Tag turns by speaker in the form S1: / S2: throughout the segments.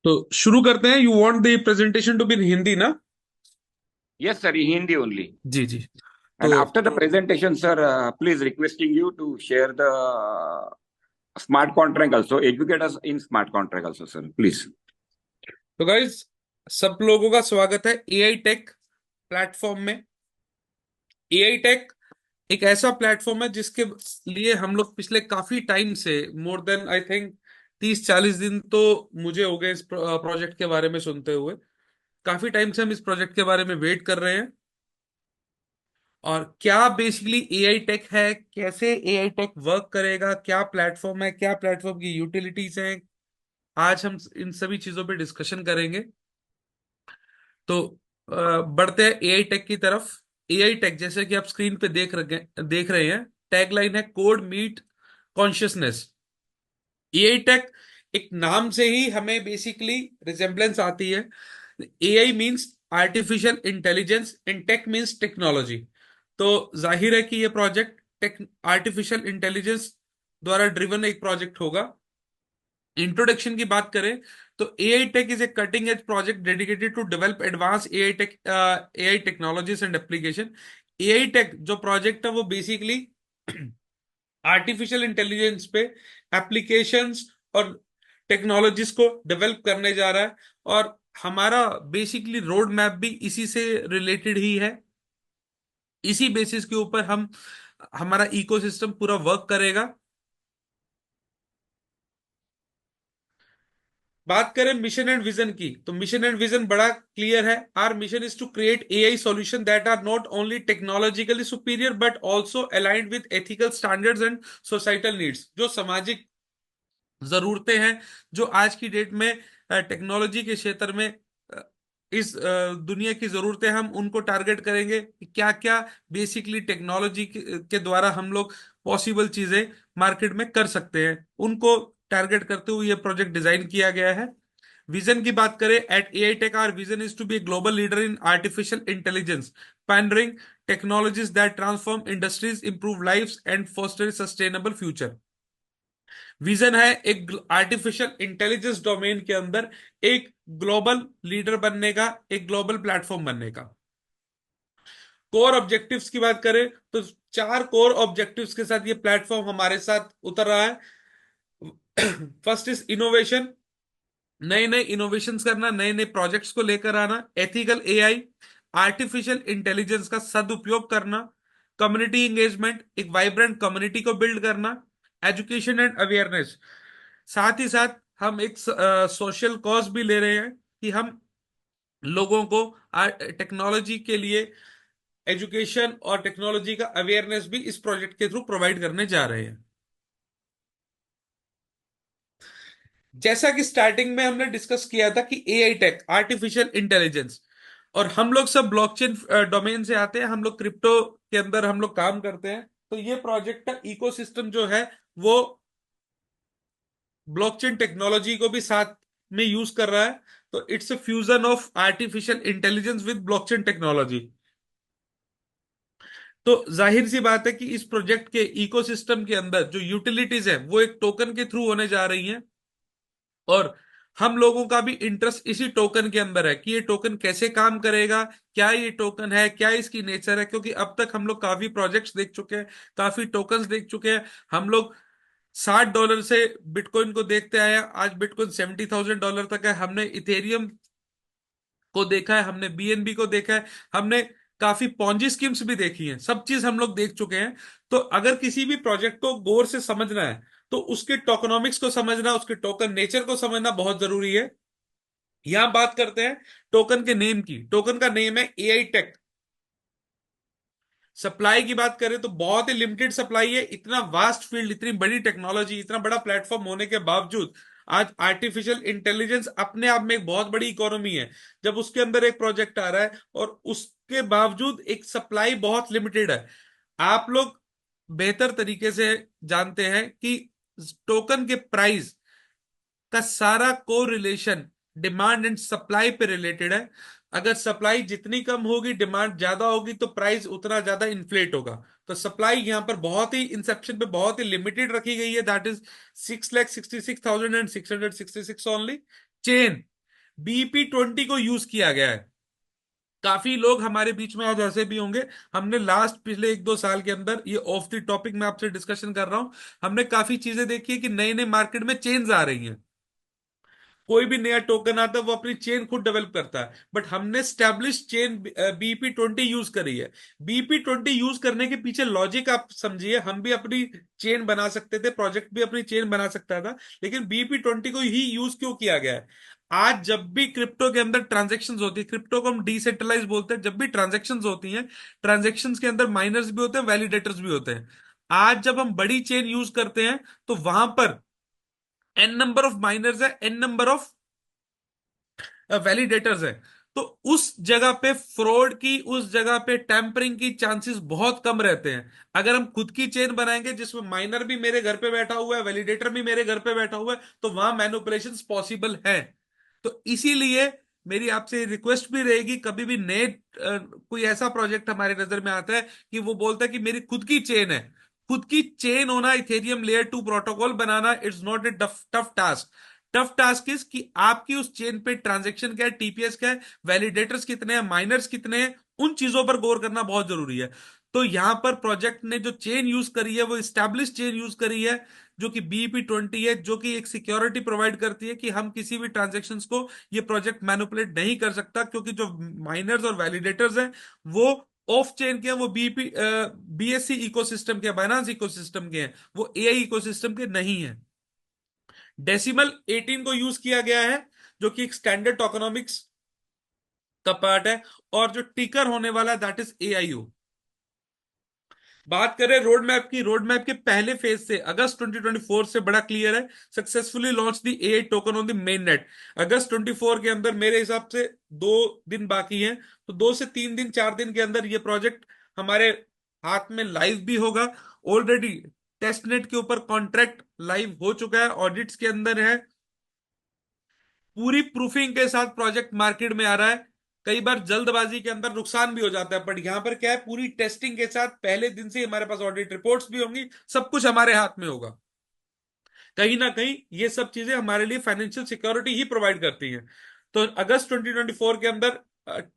S1: तो शुरू करते हैं। You want the presentation to be in Hindi ना?
S2: Yes, sir, Hindi only.
S1: जी जी। तो
S2: And after the presentation, sir, please requesting you to share the smart contract also, educate us in smart contract also, sir, please.
S1: तो guys, सब लोगों का स्वागत है AI tech platform में। AI tech एक ऐसा प्लेटफॉर्म है जिसके लिए हम लोग पिछले काफी टाइम से, मोर देन आई थिंक 30-40 दिन तो मुझे हो गए इस प्रोजेक्ट के बारे में सुनते हुए। काफी टाइम से हम इस प्रोजेक्ट के बारे में वेट कर रहे हैं। और क्या बेसिकली एआई टेक है, कैसे एआई टेक वर्क करेगा, क्या प्लेटफॉर्म है, क्या प्लेटफॉर्म की यूटिलिटीज हैं, आज हम इन सभी चीजों पे डिस्कशन करेंगे। तो बढ़ते हैं एआई टेक की तरफ। एआई टेक जैसे कि आप स्क्रीन पे देख रहे हैं, टैगलाइन है code meet consciousness. AI tech एक नाम से ही हमें बेसिकली रिजेम्बलेंस आती है। AI means artificial intelligence and tech means technology. तो जाहिर है कि ये प्रोजेक्ट टेक आर्टिफिशियल इंटेलिजेंस द्वारा ड्रिवन एक प्रोजेक्ट होगा। इंट्रोडक्शन की बात करें तो AI tech is a cutting edge project dedicated to develop advance AI technologies and application. AI tech जो प्रोजेक्ट है वो बेसिकली आर्टिफिशियल इंटेलिजेंस पे एप्लीकेशंस और टेक्नोलॉजीज को डेवलप करने जा रहा है। और हमारा बेसिकली रोड मैप भी इसी से रिलेटेड ही है। इसी बेसिस के ऊपर हम हमारा इकोसिस्टम पूरा वर्क करेगा। बात करें मिशन एंड विजन की, तो मिशन एंड विजन बड़ा क्लियर है। Our mission is to create AI solution that are not only technologically superior but also aligned with ethical standards and societal needs. जो सामाजिक जरूरतें हैं, जो आज की डेट में टेक्नोलॉजी के क्षेत्र में इस दुनिया की जरूरतें, हम उनको टारगेट करेंगे कि क्या क्या बेसिकली टेक्नोलॉजी के द्वारा हम लोग पॉसिबल चीजें मार्केट में कर सकते हैं, उनको टारगेट करते हुए ये प्रोजेक्ट डिजाइन किया गया है। विजन की बात करें, at AI tech our vision is to be a global leader in artificial intelligence, pioneering technologies that transform industries, improve lives and foster sustainable future. Vision है एक आर्टिफिशियल इंटेलिजेंस डोमेन के अंदर एक ग्लोबल लीडर बनने का, एक global platform बनने का। कोर ऑब्जेक्टिव्स की बात करें तो 4 कोर ऑब्जेक्टिव्स के साथ ये प्लेटफॉर्म हमारे साथ उतर रहा है। फर्स्ट इज इनोवेशन, नए नए इनोवेशंस करना, नए नए प्रोजेक्ट्स को लेकर आना। एथिकल एआई, आर्टिफिशियल इंटेलिजेंस का सदुपयोग करना। कम्युनिटी एंगेजमेंट, एक वाइब्रेंट कम्युनिटी को बिल्ड करना। एजुकेशन एंड अवेयरनेस, साथ ही साथ हम एक सोशल कॉज भी ले रहे हैं कि हम लोगों को टेक्नोलॉजी के लिए एजुकेशन और टेक्नोलॉजी का अवेयरनेस भी इस प्रोजेक्ट के थ्रू प्रोवाइड करने जा रहे हैं। जैसा कि स्टार्टिंग में हमने डिस्कस किया था कि एआई टेक आर्टिफिशियल इंटेलिजेंस, और हम लोग सब ब्लॉकचेन डोमेन से आते हैं, हम लोग क्रिप्टो के अंदर हम लोग काम करते हैं। तो ये प्रोजेक्ट का इकोसिस्टम जो है वो ब्लॉकचेन टेक्नोलॉजी को भी साथ में यूज कर रहा है। तो it's a fusion of artificial intelligence with blockchain technology. तो जाहिर सी बात है कि इस प्रोजेक्ट के इकोसिस्टम के अंदर जो यूटिलिटीज है वो एक टोकन के थ्रू होने जा रही हैं। और हम लोगों का भी इंटरेस्ट इसी टोकन के अंदर है कि ये टोकन कैसे काम करेगा, क्या ये टोकन है, क्या इसकी नेचर है। क्योंकि अब तक हम लोग काफी प्रोजेक्ट्स देख चुके हैं, काफी टोकन्स देख चुके हैं। हम लोग $60 से बिटकॉइन को देखते आए हैं, आज बिटकॉइन $70,000 तक है। हमने इथेरियम को देखा है, हमने बीएनबी को देखा है, हमने काफी पॉन्जी स्कीम्स भी देखी हैं, सब चीज हम लोग देख चुके हैं। तो अगर किसी भी प्रोजेक्ट को गौर से समझना है तो उसके टोकनॉमिक्स को समझना, उसके टोकन नेचर को समझना बहुत जरूरी है। यहां बात करते हैं टोकन के नेम की। टोकन का नेम है एआई टेक। सप्लाई की बात करें तो बहुत ही लिमिटेड सप्लाई है। इतना वास्ट फील्ड, इतनी बड़ी टेक्नोलॉजी, इतना बड़ा प्लेटफॉर्म होने के बावजूद आज आर्टिफिशियल इंटेलिजेंस अपने आप में एक बहुत बड़ी इकोनॉमी है। जब उसके अंदर एक प्रोजेक्ट आ रहा है और उसके बावजूद एक सप्लाई बहुत लिमिटेड है। आप लोग बेहतर तरीके से जानते हैं कि टोकन के प्राइस का सारा को रिलेशन डिमांड एंड सप्लाई पे रिलेटेड है। अगर सप्लाई जितनी कम होगी, डिमांड ज्यादा होगी, तो प्राइस उतना ज्यादा इन्फ्लेट होगा। तो सप्लाई यहां पर बहुत ही इंसेप्शन पे बहुत ही लिमिटेड रखी गई है, that is 6,66,666 only. Chain BEP20 को यूज किया गया है। काफी लोग हमारे बीच में आज ऐसे भी होंगे, हमने लास्ट पिछले 1-2 साल के अंदर, ये ऑफ द टॉपिक मैं आपसे डिस्कशन कर रहा हूं, हमने काफी चीजें देखी है कि नए नए मार्केट में चेंज आ रही हैं। कोई भी नया टोकन आता है वो अपनी चेन खुद डेवलप करता है, बट हमने स्टैब्लिश चेन BEP20 यूज करी है। BEP20 यूज करने के पीछे लॉजिक आप समझिए, हम भी अपनी चेन बना सकते थे, प्रोजेक्ट भी अपनी चेन बना सकता था, लेकिन BEP20 को ही यूज क्यों किया गया है? आज जब भी क्रिप्टो के अंदर ट्रांजेक्शन्स होती है, क्रिप्टो को हम डिसेंट्रलाइज बोलते हैं, जब भी ट्रांजेक्शन्स होती हैं, ट्रांजेक्शन्स के अंदर माइनर्स भी होते हैं, वैलिडेटर्स भी होते हैं। आज जब हम बड़ी चेन यूज करते हैं तो वहां पर एन नंबर ऑफ माइनर्स है, एन नंबर ऑफ वैलिडेटर्स है। तो उस जगह पे फ्रॉड की, उस जगह पे टैंपरिंग की चांसेस बहुत कम रहते हैं। अगर हम खुद की चेन बनाएंगे जिसमें माइनर भी मेरे घर पे बैठा हुआ है, वैलिडेटर भी मेरे घर पे बैठा हुआ है, तो वहां मैनिपुलेशंस पॉसिबल है। तो इसीलिए मेरी आपसे रिक्वेस्ट भी रहेगी, कभी भी नए कोई ऐसा प्रोजेक्ट हमारे नजर में आता है कि वो बोलता है कि मेरी खुद की चेन है, खुद की चेन होना, Ethereum layer 2 protocol banana, it's not a tough task. Tough task is कि आपकी उस चेन पे ट्रांजेक्शन क्या है, TPS क्या है, वैलिडेटर्स कितने हैं, माइनर्स कितने हैं, उन चीजों पर गौर करना बहुत जरूरी है। तो यहां पर प्रोजेक्ट ने जो चेन यूज करी है वो स्टैब्लिश चेन यूज करी है, जो कि BEP20 है, जो कि एक सिक्योरिटी प्रोवाइड करती है कि हम किसी भी ट्रांजेक्शन्स को ये प्रोजेक्ट मैनिपुलेट नहीं कर सकता, क्योंकि जो माइनर्स और वैलिडेटर्स हैं वो ऑफ चेन के हैं, वो BSC इकोसिस्टम के, बाइनेंस इकोसिस्टम के हैं, वो AI इकोसिस्टम के नहीं है। डेसिमल 18 को यूज किया गया है, जो कि एक स्टैंडर्ड टोकनॉमिक्स का पार्ट है, और जो टिकर होने वाला है दैट इज AIO। बात करें रोड मैप की, रोड मैप के पहले फेज से अगस्त 2024 से बड़ा क्लियर है, successfully launch the AI token on the main net. अगस्त 24 के अंदर मेरे हिसाब से 2 दिन बाकी हैं, तो 2 से 3 दिन, 4 दिन के अंदर ये प्रोजेक्ट हमारे हाथ में लाइव भी होगा। ऑलरेडी टेस्ट नेट के ऊपर कॉन्ट्रैक्ट लाइव हो चुका है, ऑडिट्स के अंदर है, पूरी प्रूफिंग के साथ प्रोजेक्ट मार्केट में आ रहा है। कई बार जल्दबाजी के अंदर नुकसान भी हो जाता है, बट यहां पर क्या है, पूरी टेस्टिंग के साथ पहले दिन से ही हमारे पास ऑडिट रिपोर्ट्स भी होंगी, सब कुछ हमारे हाथ में होगा। कहीं ना कहीं ये सब चीजें हमारे लिए फाइनेंशियल सिक्योरिटी ही प्रोवाइड करती हैं। तो अगस्त 2024 के अंदर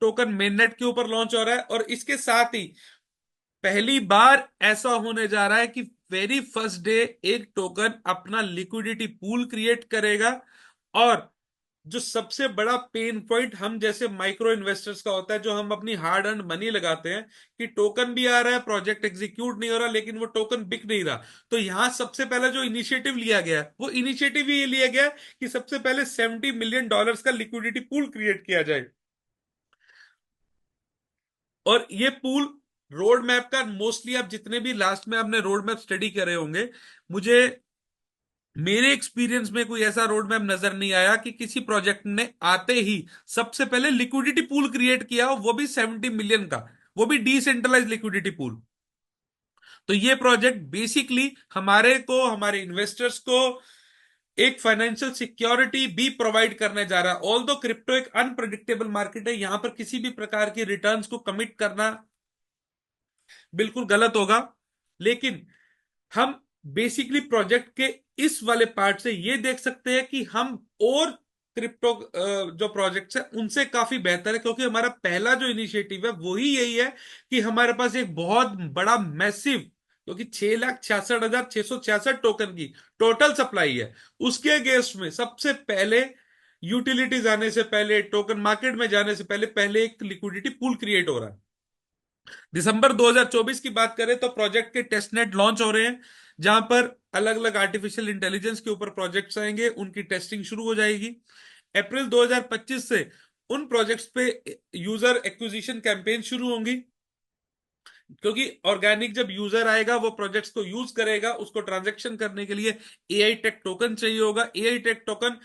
S1: टोकन मेननेट के ऊपर लॉन्च हो रहा है, और इसके साथ ही पहली बार ऐसा होने जा रहा है कि वेरी फर्स्ट डे एक टोकन अपना लिक्विडिटी पूल क्रिएट करेगा। और जो सबसे बड़ा पेन पॉइंट हम जैसे माइक्रो इन्वेस्टर्स का होता है, जो हम अपनी हार्ड अर्न मनी लगाते हैं, कि टोकन भी आ रहा है, प्रोजेक्ट एग्जीक्यूट नहीं हो रहा, लेकिन वो टोकन बिक नहीं रहा। तो यहां सबसे पहले जो इनिशिएटिव लिया गया है, वो इनिशिएटिव ये लिया गया है कि सबसे पहले $70 मिलियन का लिक्विडिटी पूल क्रिएट किया जाए। और ये पूल रोड मैप का, मोस्टली आप जितने भी लास्ट में आपने रोड मैप स्टडी करे होंगे, मुझे मेरे एक्सपीरियंस में कोई ऐसा रोड मैप नजर नहीं आया कि किसी प्रोजेक्ट ने आते ही सबसे पहले लिक्विडिटी पूल क्रिएट किया हो, वो भी 70 मिलियन का, वो भी डिसेंट्रलाइज लिक्विडिटी पूल। तो ये प्रोजेक्ट बेसिकली हमारे को, हमारे इन्वेस्टर्स को एक फाइनेंशियल सिक्योरिटी भी प्रोवाइड करने जा रहा है। ऑल दो क्रिप्टो एक अनप्रडिक्टेबल मार्केट है, यहां पर किसी भी प्रकार की रिटर्न्स को कमिट करना बिल्कुल गलत होगा, लेकिन हम बेसिकली प्रोजेक्ट के इस वाले पार्ट से ये देख सकते हैं कि हम और क्रिप्टो जो प्रोजेक्ट्स है उनसे काफी बेहतर है, क्योंकि हमारा पहला जो इनिशिएटिव है वही यही है कि हमारे पास एक बहुत बड़ा मैसिव, क्योंकि 6,66,666 टोकन की टोटल सप्लाई है, उसके अगेंस्ट में सबसे पहले यूटिलिटीज आने से पहले, टोकन मार्केट में जाने से पहले पहले एक लिक्विडिटी पूल क्रिएट हो रहा है। दिसंबर 2024 की बात करें तो प्रोजेक्ट के टेस्टनेट लॉन्च हो रहे हैं, जहां पर अलग अलग आर्टिफिशियल इंटेलिजेंस के ऊपर प्रोजेक्ट्स आएंगे, उनकी टेस्टिंग शुरू हो जाएगी। अप्रैल 2025 से उन प्रोजेक्ट्स पे यूजर एक्विजिशन कैंपेन शुरू होंगी, क्योंकि ऑर्गेनिक जब यूजर आएगा वो प्रोजेक्ट्स को यूज करेगा, उसको ट्रांजेक्शन करने के लिए AI टेक टोकन चाहिए होगा। AI tech token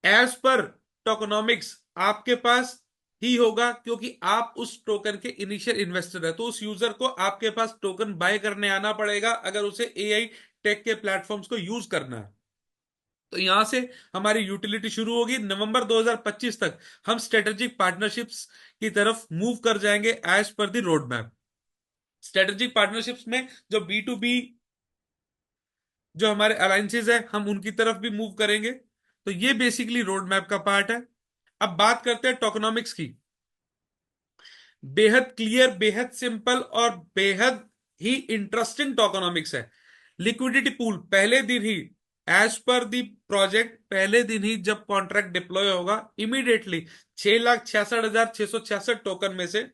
S1: as per tokenomics आपके पास ही होगा, क्योंकि आप उस टोकन के इनिशियल इन्वेस्टर है, तो उस यूजर को आपके पास टोकन बाय करने आना पड़ेगा अगर उसे AI टेक के प्लेटफॉर्म्स को यूज करना है। तो यहां से हमारी यूटिलिटी शुरू होगी। नवंबर 2025 तक हम स्ट्रेटेजिक पार्टनरशिप्स की तरफ मूव कर जाएंगे as per the road map. Strategic partnerships में जो B2B जो हमारे अलायंसेज है, हम उनकी तरफ भी मूव करेंगे। तो ये बेसिकली रोड मैप का पार्ट है। अब बात करते हैं टोकनॉमिक्स की। बेहद क्लियर, बेहद सिंपल और बेहद ही इंटरेस्टिंग टोकनॉमिक्स है। लिक्विडिटी पूल पहले दिन ही, एज पर दी प्रोजेक्ट, पहले दिन ही जब कॉन्ट्रैक्ट डिप्लॉय होगा, इमीडिएटली 6,66,666 टोकन में से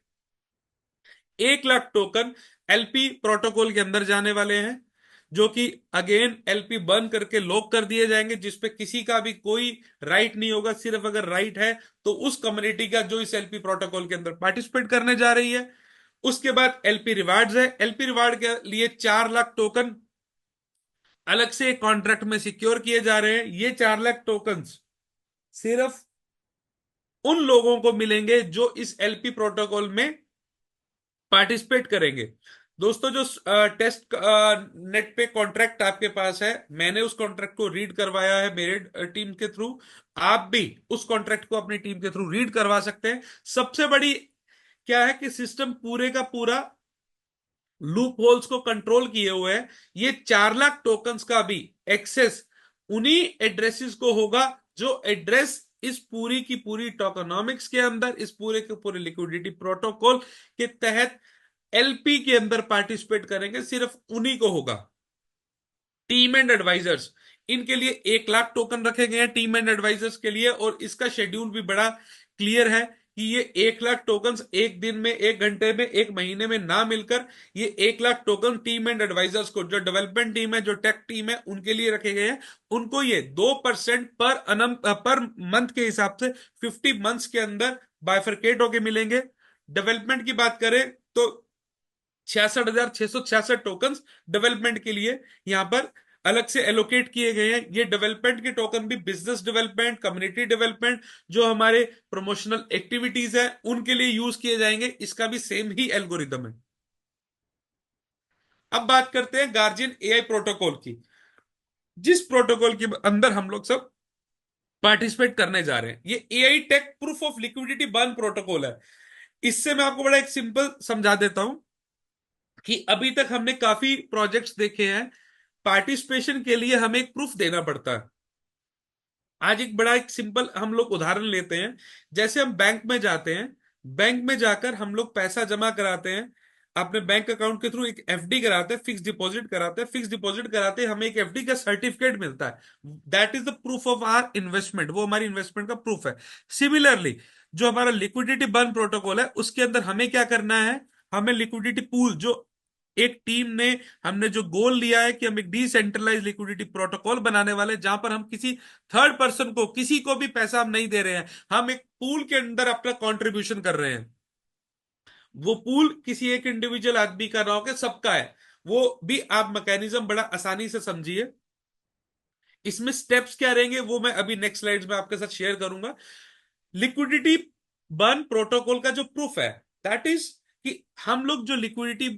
S1: 1 लाख टोकन एलपी प्रोटोकॉल के अंदर जाने वाले हैं, जो कि अगेन एलपी बर्न करके लॉक कर दिए जाएंगे, जिसपे किसी का भी कोई राइट नहीं होगा। सिर्फ अगर राइट है तो उस कम्युनिटी का जो इस एलपी प्रोटोकॉल के अंदर पार्टिसिपेट करने जा रही है। उसके बाद एलपी रिवार्ड्स है। एलपी रिवार्ड के लिए 4 लाख टोकन अलग से कॉन्ट्रैक्ट में सिक्योर किए जा रहे हैं। ये 4 लाख टोकन्स सिर्फ उन लोगों को मिलेंगे जो इस एलपी प्रोटोकॉल में पार्टिसिपेट करेंगे। दोस्तों, जो टेस्ट नेट पे कॉन्ट्रैक्ट आपके पास है, मैंने उस कॉन्ट्रैक्ट को रीड करवाया है मेरे टीम के थ्रू। आप भी उस कॉन्ट्रैक्ट को अपनी टीम के थ्रू रीड करवा सकते हैं। सबसे बड़ी क्या है कि सिस्टम पूरे का पूरा लूप होल्स को कंट्रोल किए हुए है। ये 4 लाख टोकन्स का भी एक्सेस उन्हीं एड्रेसेस को होगा जो एड्रेस इस पूरी की पूरी टोकनॉमिक्स के अंदर, इस पूरे के पूरे लिक्विडिटी प्रोटोकॉल के तहत एलपी के अंदर पार्टिसिपेट करेंगे। सिर्फ उन्हीं को होगा। टीम एंड एडवाइजर्स, इनके लिए 1 लाख टोकन रखे गए हैं टीम एंड एडवाइजर्स के लिए, और इसका शेड्यूल भी बड़ा क्लियर है कि ये 1 लाख टोकन एक दिन में, 1 घंटे में, 1 महीने में ना मिलकर, ये 1 lakh token team and advisers को, जो डेवलपमेंट टीम है, जो टेक टीम है, उनके लिए रखे गए हैं। उनको ये 2% पर मंथ के हिसाब से 50 मंथ्स के अंदर बाइफरकेट होके मिलेंगे। डेवलपमेंट की बात करें तो 66,666 टोकन डेवलपमेंट के लिए यहां पर अलग से एलोकेट किए गए हैं। ये डेवलपमेंट के टोकन भी बिजनेस डेवलपमेंट, कम्युनिटी डेवलपमेंट, जो हमारे प्रमोशनल एक्टिविटीज है, उनके लिए यूज किए जाएंगे। इसका भी सेम ही एल्गोरिदम है। अब बात करते हैं गार्जियन एआई प्रोटोकॉल की, जिस प्रोटोकॉल के अंदर हम लोग सब पार्टिसिपेट करने जा रहे हैं। ये AI tech proof of liquidity burn protocol है। इससे मैं आपको बड़ा एक सिंपल समझा देता हूं कि अभी तक हमने काफी प्रोजेक्ट्स देखे हैं, पार्टिसिपेशन के लिए हमें एक प्रूफ देना पड़ता है। आज एक बड़ा एक सिंपल हम लोग उदाहरण लेते हैं। जैसे हम बैंक में जाते हैं, बैंक में जाकर हम लोग पैसा जमा कराते हैं, अपने बैंक अकाउंट के थ्रू एक एफडी कराते हैं, फिक्स डिपॉजिट कराते हैं। फिक्स डिपॉजिट कराते हमें एक एफडी का सर्टिफिकेट मिलता है। That is the proof of our investment, वो हमारी इन्वेस्टमेंट का प्रूफ है। सिमिलरली, जो हमारा लिक्विडिटी बर्न प्रोटोकॉल है, उसके अंदर हमें क्या करना है, हमें लिक्विडिटी पूल, जो एक टीम ने, हमने जो गोल लिया है कि हम एक डिसेंट्रलाइज लिक्विडिटी प्रोटोकॉल बनाने वाले हैं, जहां पर हम किसी थर्ड पर्सन को, किसी को भी पैसा हम नहीं दे रहे हैं, हम एक पूल के अंदर अपना कंट्रीब्यूशन कर रहे हैं। वो पूल किसी एक इंडिविजुअल आदमी का ना होकर सबका है। वो भी आप मैकेनिज्म बड़ा आसानी से समझिए। इसमें स्टेप्स क्या रहेंगे वो मैं अभी नेक्स्ट स्लाइड्स में आपके साथ शेयर करूंगा। लिक्विडिटी बर्न प्रोटोकॉल का जो प्रूफ है, दैट इज कि हम लोग जो लिक्विडिटी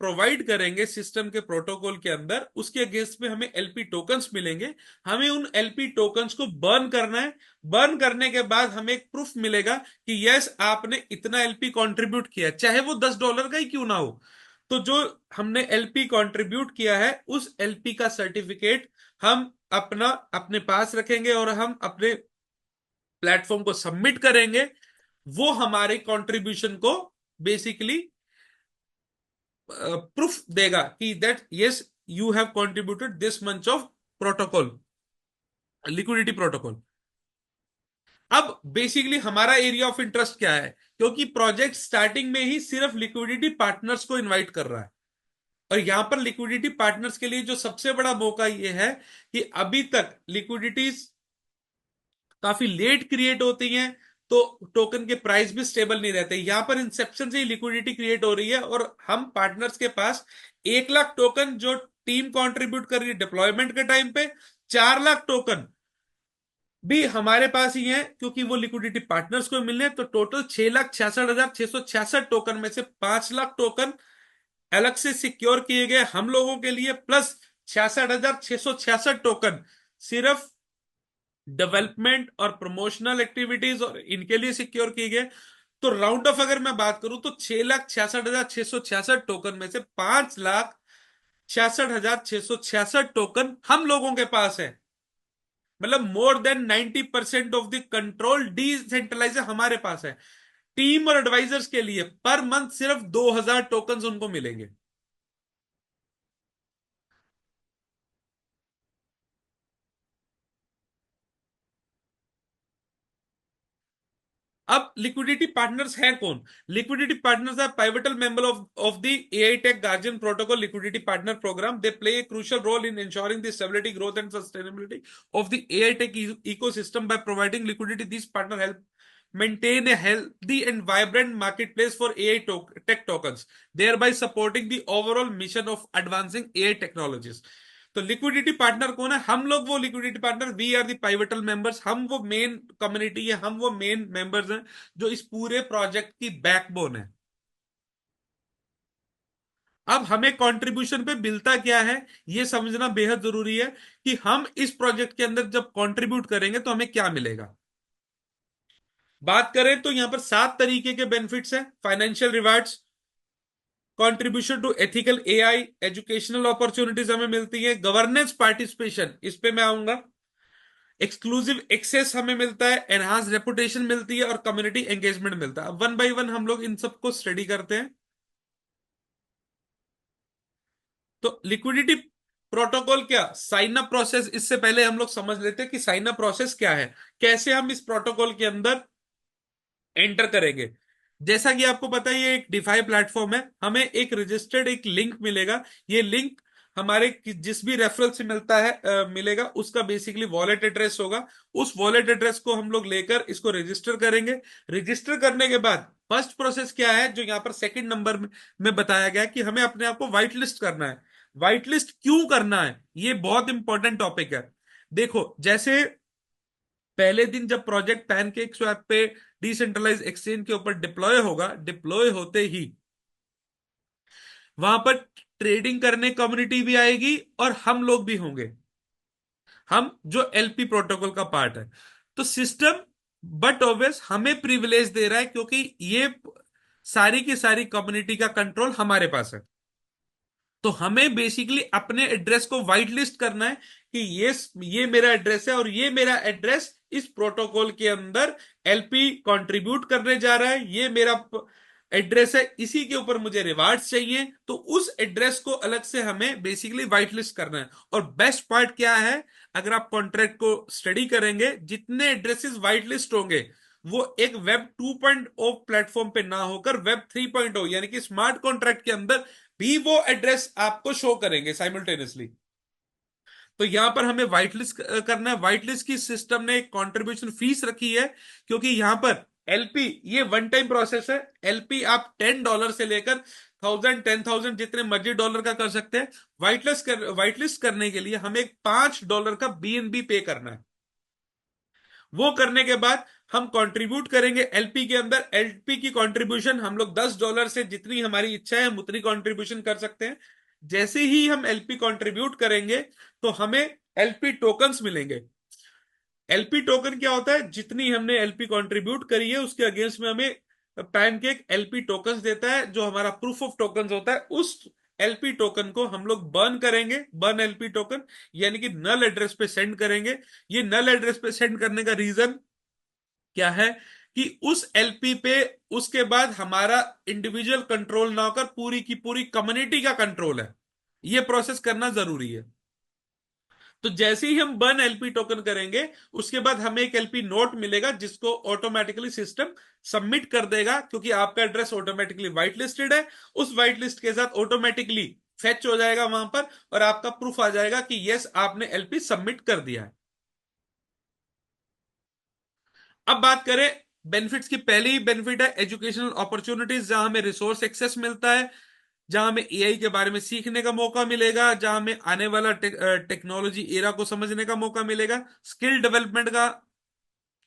S1: प्रोवाइड करेंगे सिस्टम के प्रोटोकॉल के अंदर, उसके अगेंस्ट में हमें एलपी टोकन्स मिलेंगे। हमें उन एलपी टोकन्स को बर्न करना है। बर्न करने के बाद हमें एक प्रूफ मिलेगा कि यस, आपने इतना एलपी कंट्रीब्यूट किया, चाहे वो $10 का ही क्यों ना हो। तो जो हमने एलपी कंट्रीब्यूट किया है, उस एलपी का सर्टिफिकेट हम अपना अपने पास रखेंगे और हम अपने प्लेटफॉर्म को सबमिट करेंगे। वो हमारे कंट्रीब्यूशन को बेसिकली प्रूफ देगा कि that yes, you have contributed this much of protocol, liquidity protocol. अब बेसिकली हमारा एरिया ऑफ इंटरेस्ट क्या है, क्योंकि प्रोजेक्ट स्टार्टिंग में ही सिर्फ लिक्विडिटी पार्टनर्स को इनवाइट कर रहा है। और यहां पर लिक्विडिटी पार्टनर्स के लिए जो सबसे बड़ा मौका यह है कि अभी तक लिक्विडिटीज काफी लेट क्रिएट होती हैं, तो टोकन के प्राइस भी स्टेबल नहीं रहते। यहां पर इंसेप्शन से ही लिक्विडिटी क्रिएट हो रही है, और हम पार्टनर्स के पास 1 लाख टोकन जो टीम कंट्रीब्यूट कर रही है डिप्लॉयमेंट के टाइम पे, 4 लाख टोकन भी हमारे पास ही है, क्योंकि वो लिक्विडिटी पार्टनर्स को मिलने हैं। तो टोटल 6,66,666 टोकन में से 5 लाख टोकन अलग से सिक्योर किए गए हम लोगों के लिए, प्लस 66,666 टोकन सिर्फ डेवलपमेंट और प्रमोशनल एक्टिविटीज और इनके लिए सिक्योर किए गए। तो राउंड ऑफ अगर मैं बात करूं तो 6,66,666 टोकन में से 5,66,666 टोकन हम लोगों के पास है। मतलब more than 90% of the control decentralize हमारे पास है। टीम और एडवाइजर्स के लिए पर मंथ सिर्फ 2000 टोकन्स उनको मिलेंगे। अब लिक्विडिटी पार्टनर्स हैं कौन? Liquidity partners are pivotal member of the AI tech guardian protocol liquidity partner program. They play a crucial role in ensuring the stability, growth, and sustainability of the AI tech ecosystem by providing liquidity. These partners help maintain a healthy and vibrant marketplace for AI tech tokens, thereby supporting the overall mission of advancing AI technologies. तो liquidity partner कौन है? हम लोग वो liquidity partner, we are the pivotal members. हम वो main community है, हम वो मेन मेंबर्स हैं जो इस पूरे प्रोजेक्ट की बैकबोन है। अब हमें कंट्रीब्यूशन पे मिलता क्या है ये समझना बेहद जरूरी है कि हम इस प्रोजेक्ट के अंदर जब कंट्रीब्यूट करेंगे तो हमें क्या मिलेगा। बात करें तो यहां पर 7 तरीके के बेनिफिट्स हैं। Financial rewards, contribution to ethical AI, educational opportunities हमें मिलती है, गवर्नेंस पार्टिसिपेशन इस पे मैं आऊंगा, एक्सक्लूसिव एक्सेस हमें मिलता है, एनहांस रेपुटेशन मिलती है और कम्युनिटी एंगेजमेंट मिलता है। वन बाय वन हम लोग इन सबको स्टडी करते हैं। तो लिक्विडिटी प्रोटोकॉल क्या, साइन अप प्रोसेस, इससे पहले हम लोग समझ लेते हैं कि साइन अप प्रोसेस क्या है, कैसे हम इस प्रोटोकॉल के अंदर एंटर करेंगे। जैसा कि आपको पता है ये एक डिफाई प्लेटफॉर्म है, हमें एक रजिस्टर्ड एक लिंक मिलेगा। ये लिंक हमारे जिस भी रेफरल से मिलता है मिलेगा उसका बेसिकली वॉलेट एड्रेस होगा। उस वॉलेट एड्रेस को हम लोग लेकर इसको रजिस्टर करेंगे। रजिस्टर करने के बाद फर्स्ट प्रोसेस क्या है जो यहाँ पर सेकंड नंबर में बताया गया है कि हमें अपने आप को व्हाइट लिस्ट करना है। व्हाइट लिस्ट क्यों करना है ये बहुत इंपॉर्टेंट टॉपिक है। देखो जैसे पहले दिन जब प्रोजेक्ट पैनकेक स्वैप पे डिसेंट्रलाइज एक्सचेंज के ऊपर डिप्लॉय होगा, डिप्लॉय होते ही वहां पर ट्रेडिंग करने कम्युनिटी भी आएगी और हम लोग भी होंगे, हम जो एलपी प्रोटोकॉल का पार्ट है। तो सिस्टम बट ऑब्वियस हमें प्रिविलेज दे रहा है क्योंकि ये सारी की सारी कम्युनिटी का कंट्रोल हमारे पास है। तो हमें बेसिकली अपने एड्रेस को व्हाइट लिस्ट करना है कि ये मेरा एड्रेस है और ये मेरा एड्रेस इस प्रोटोकॉल के अंदर एलपी कंट्रीब्यूट करने जा रहा है, ये मेरा एड्रेस है, इसी के ऊपर मुझे रिवार्ड्स चाहिए। तो उस एड्रेस को अलग से हमें बेसिकली व्हाइट लिस्ट करना है। और बेस्ट पार्ट क्या है, अगर आप कॉन्ट्रैक्ट को स्टडी करेंगे जितने एड्रेसेस व्हाइट लिस्ट होंगे वो एक वेब 2.0 प्लेटफॉर्म पे ना होकर वेब 3.0 यानी कि स्मार्ट कॉन्ट्रैक्ट के अंदर भी वो एड्रेस आपको शो करेंगे साइमल्टेनियसली। तो यहां पर हमें व्हाइट लिस्ट करना है। व्हाइट लिस्ट की सिस्टम ने एक कंट्रीब्यूशन फीस रखी है क्योंकि यहां पर एलपी ये वन टाइम प्रोसेस है। एलपी आप $10 से लेकर 1000 10,000 जितने मर्जी डॉलर का कर सकते हैं। व्हाइट लिस्ट करने के लिए हमें एक $5 का बीएनबी पे करना है। वो करने के बाद हम कंट्रीब्यूट करेंगे एलपी के अंदर। एलपी की कंट्रीब्यूशन हम लोग $10 से जितनी हमारी इच्छा है हम उतनी कंट्रीब्यूशन कर सकते हैं। जैसे ही हम एलपी कंट्रीब्यूट करेंगे तो हमें एलपी टोकन्स मिलेंगे। एलपी टोकन क्या होता है, जितनी हमने एलपी कंट्रीब्यूट करी है उसके अगेंस्ट में हमें पैनकेक एलपी टोकन्स देता है जो हमारा प्रूफ ऑफ टोकन्स होता है। उस एलपी टोकन को हम लोग बर्न करेंगे, बर्न एलपी टोकन यानी कि नल एड्रेस पे सेंड करेंगे। ये नल एड्रेस पे सेंड करने का रीजन क्या है कि उस एलपी पे उसके बाद हमारा इंडिविजुअल कंट्रोल ना होकर पूरी की पूरी कम्युनिटी का कंट्रोल है। ये प्रोसेस करना जरूरी है। तो जैसे ही हम बर्न एलपी टोकन करेंगे उसके बाद हमें एक एलपी नोट मिलेगा जिसको ऑटोमेटिकली सिस्टम सबमिट कर देगा क्योंकि आपका एड्रेस ऑटोमेटिकली व्हाइट लिस्टेड है। उस व्हाइट लिस्ट के साथ ऑटोमेटिकली फेच हो जाएगा वहां पर और आपका प्रूफ आ जाएगा कि यस आपने एलपी सबमिट कर दिया है। अब बात करें बेनिफिट्स की। पहली ही बेनिफिट है एजुकेशनल अपॉर्चुनिटीज, जहां हमें रिसोर्स एक्सेस मिलता है, जहां हमें एआई के बारे में सीखने का मौका मिलेगा, जहां हमें आने वाला टेक्नोलॉजी एरा को समझने का मौका मिलेगा। स्किल डेवलपमेंट का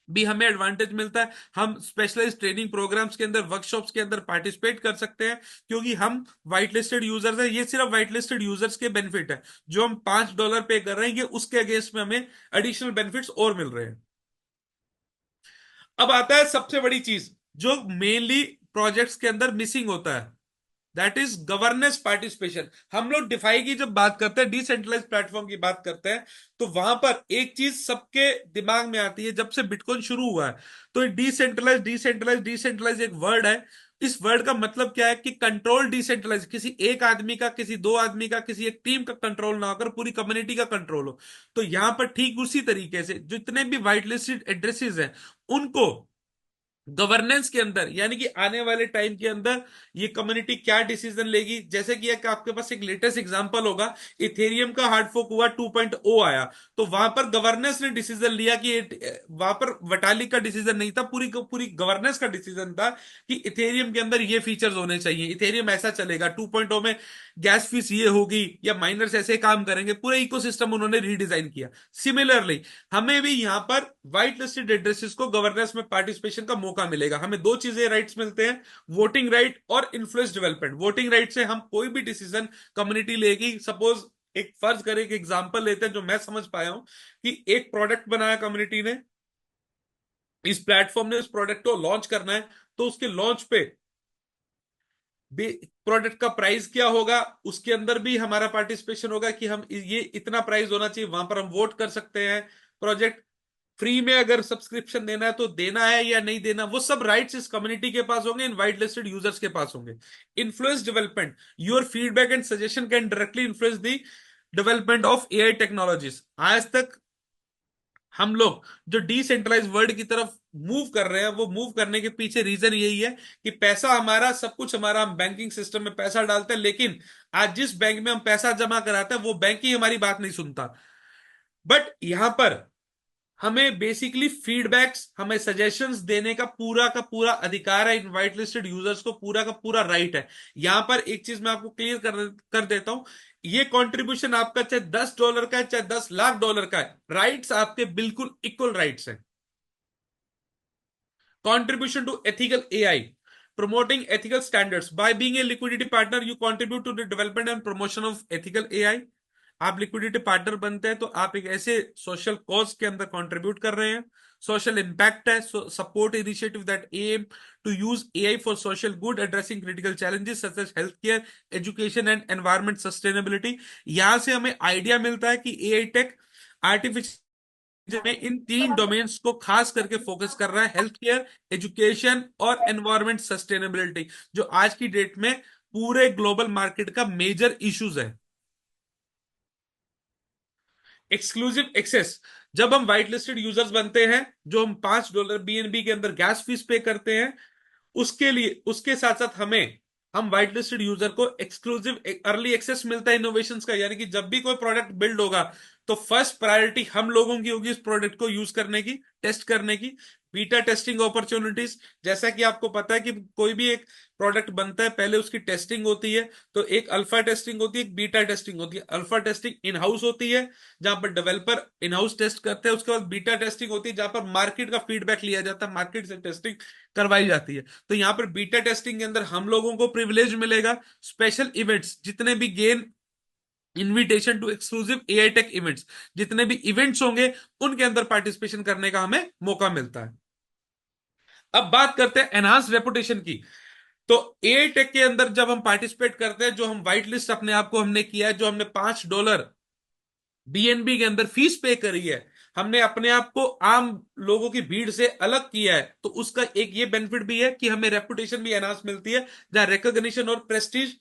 S1: भी हमें एडवांटेज मिलता है। हम स्पेशलाइज ट्रेनिंग प्रोग्राम्स के अंदर, वर्कशॉप्स के अंदर पार्टिसिपेट कर सकते हैं क्योंकि हम व्हाइट लिस्टेड यूजर्स हैं। ये सिर्फ व्हाइट लिस्टेड यूजर्स के बेनिफिट है। जो हम $5 पे कर रहे हैं ये उसके अगेंस्ट में हमें एडिशनल बेनिफिट्स और मिल रहे हैं। अब आता है सबसे बड़ी चीज जो मेनली प्रोजेक्ट्स के अंदर मिसिंग होता है, दैट इज गवर्नेंस पार्टिसिपेशन। हम लोग डिफाई की जब बात करते हैं, डिसेंट्रलाइज प्लेटफॉर्म की बात करते हैं, तो वहां पर एक चीज सबके दिमाग में आती है जब से बिटकॉइन शुरू हुआ है। तो डिसेंट्रलाइज डिसेंट्रलाइज डिसेंट्रलाइज एक वर्ड है। इस वर्ड का मतलब क्या है कि कंट्रोल डिसेंट्रलाइज, किसी एक आदमी का, किसी दो आदमी का, किसी एक टीम का कंट्रोल ना होकर पूरी कम्युनिटी का कंट्रोल हो। तो यहां पर ठीक उसी तरीके से जितने भी व्हाइट लिस्टेड एड्रेसेस हैं उनको गवर्नेंस के अंदर, यानी कि आने वाले टाइम के अंदर ये कम्युनिटी क्या डिसीजन लेगी, जैसे कि एक आपके पास एक लेटेस्ट एग्जांपल होगा, इथेरियम का हार्ड फोक हुआ 2.0 आया, तो वहां पर गवर्नेंस ने डिसीजन लिया कि वहां पर वटाली का डिसीजन नहीं था, पूरी पूरी गवर्नेंस का डिसीजन था कि इथेरियम के अंदर ये फीचर्स होने चाहिए, इथेरियम ऐसा चलेगा, 2.0 में गैस फीस ये होगी या माइनर्स ऐसे काम करेंगे, पूरा इकोसिस्टम उन्होंने रीडिजाइन किया। सिमिलरली हमें भी यहां पर व्हाइट लिस्टेड एड्रेसेस को गवर्नेंस में पार्टिसिपेशन का मौका मिलेगा। हमें दो चीजें राइट्स मिलते हैं, वोटिंग राइट और इन्फ्लुएंस डेवलपमेंट। वोटिंग राइट से हम कोई भी डिसीजन कम्युनिटी लेगी, सपोज एक फर्ज करें, एक एग्जांपल लेते हैं जो मैं समझ पाया हूं, कि एक प्रोडक्ट बनाया कम्युनिटी ने, इस प्लेटफॉर्म ने उस प्रोडक्ट को लॉन्च करना है, तो उसके लॉन्च पे प्रोडक्ट का प्राइस क्या होगा, उसके अंदर भी हमारा पार्टिसिपेशन होगा कि हम ये इतना प्राइस होना चाहिए, वहां पर हम वोट कर सकते हैं। प्रोजेक्ट फ्री में अगर सब्सक्रिप्शन देना है तो देना है या नहीं देना, वो सब राइट्स इस कम्युनिटी के पास होंगे, इन वाइट लिस्टेड यूजर्स के पास होंगे। Influence development, your feedback and suggestion can directly influence the development of AI technologies. आज तक हम लोग जो डिसेंट्रलाइज वर्ल्ड की तरफ मूव कर रहे हैं, वो मूव करने के पीछे रीजन यही है कि पैसा हमारा, सब कुछ हमारा, हम बैंकिंग सिस्टम में पैसा डालते हैं, लेकिन आज जिस बैंक में हम पैसा जमा कराते हैं वो बैंक ही हमारी बात नहीं सुनता। बट यहां पर हमें बेसिकली फीडबैक्स, हमें सजेशंस देने का पूरा अधिकार है, इन व्हाइट लिस्टेड यूजर्स को पूरा का पूरा राइट है। यहां पर एक चीज मैं आपको क्लियर कर देता हूं, ये कंट्रीब्यूशन आपका चाहे $10 का है, चाहे $10 लाख का है, राइट्स आपके बिल्कुल इक्वल राइट्स हैं। Contribution to ethical AI, promoting ethical standards. By being a liquidity partner, you contribute to the development and promotion of ethical AI. आप लिक्विडिटी पार्टनर बनते हैं तो आप एक ऐसे सोशल कॉज के अंदर कंट्रीब्यूट कर रहे हैं। सोशल इंपैक्ट है, support initiative that aim to use AI for social good, addressing critical challenges such as health care, education and environment sustainability. यहां से हमें आइडिया मिलता है कि एआई टेक आर्टिफिशियल में इन तीन डोमेन्स को खास करके फोकस कर रहा है, हेल्थ केयर, एजुकेशन और एनवायरमेंट सस्टेनेबिलिटी, जो आज की डेट में पूरे ग्लोबल मार्केट का मेजर इश्यूज है। एक्सक्लूसिव एक्सेस, जब हम व्हाइट लिस्टेड यूजर्स बनते हैं, जो हम $5 बीएनबी के अंदर गैस फीस पे करते हैं, उसके लिए, उसके साथ साथ हमें, हम व्हाइट लिस्टेड यूजर को एक्सक्लूसिव अर्ली एक्सेस मिलता है इनोवेशंस का, यानी कि जब भी कोई प्रोडक्ट बिल्ड होगा तो फर्स्ट प्रायोरिटी हम लोगों की होगी इस प्रोडक्ट को यूज करने की, टेस्ट करने की। बीटा टेस्टिंग अपॉर्चुनिटीज, जैसा कि आपको पता है कि कोई भी एक प्रोडक्ट बनता है पहले उसकी टेस्टिंग होती है, तो एक अल्फा टेस्टिंग होती है, एक बीटा टेस्टिंग होती है। अल्फा टेस्टिंग इन हाउस होती है जहां पर डेवलपर इन हाउस टेस्ट करते हैं, उसके बाद बीटा टेस्टिंग होती है जहां पर मार्केट का फीडबैक लिया जाता है, मार्केट से टेस्टिंग करवाई जाती है। तो यहां पर बीटा टेस्टिंग के अंदर हम लोगों को प्रिविलेज मिलेगा, स्पेशल इवेंट्स जितने भी gain, invitation to exclusive AI tech events, जितने भी इवेंट्स होंगे उनके अंदर पार्टिसिपेशन करने का हमें मौका मिलता है। अब बात करते हैं एनहांस रेपुटेशन की। तो एआई टेक के अंदर जब हम पार्टिसिपेट करते हैं, जो हम व्हाइट लिस्ट अपने आप को हमने किया है, जो हमने $5 बीएनबी के अंदर फीस पे करी है, हमने अपने आप को आम लोगों की भीड़ से अलग किया है, तो उसका एक ये बेनिफिट भी है कि हमें रेपुटेशन भी एनहांस मिलती है, जहां रिकॉग्निशन और प्रेस्टीज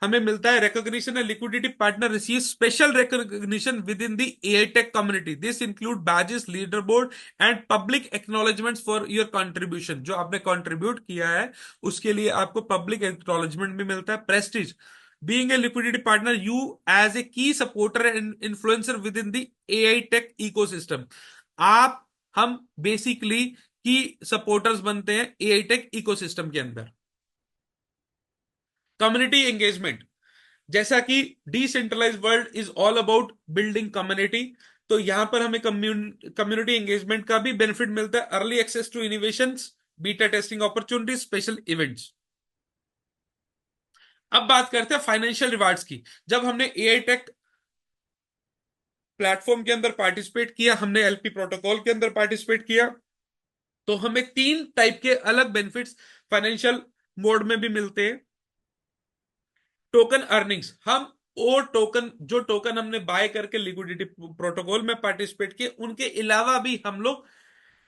S1: हमें मिलता है। रिकॉग्निशन है, liquidity partner receive special recognition with in the AI take community, this include badges, leader board and public acknowledgement for your contribution. जो आपने कंट्रीब्यूट किया है उसके लिए आपको पब्लिक एक्नॉलेजमेंट भी मिलता है। Prestige, being a liquidity partner, you as a key supporter and influencer within the AI tech ecosystem, आप, हम बेसिकली की सपोर्टर्स बनते हैं एआई टेक इकोसिस्टम के अंदर। कम्युनिटी एंगेजमेंट, जैसा कि decentralize world is all about building community, तो यहां पर हमें कम्युनिटी एंगेजमेंट का भी बेनिफिट मिलता है, early access to innovations, beta testing opportunities, special events. अब बात करते हैं फाइनेंशियल रिवार्ड्स की। जब हमने एआई टेक प्लेटफॉर्म के अंदर पार्टिसिपेट किया, हमने एलपी प्रोटोकॉल के अंदर पार्टिसिपेट किया, तो हमें 3 टाइप के अलग बेनिफिट्स फाइनेंशियल मोड में भी मिलते हैं। टोकन अर्निंग्स, हम वो टोकन, जो टोकन हमने बाय करके लिक्विडिटी प्रोटोकॉल में पार्टिसिपेट किए, उनके अलावा भी हम लोग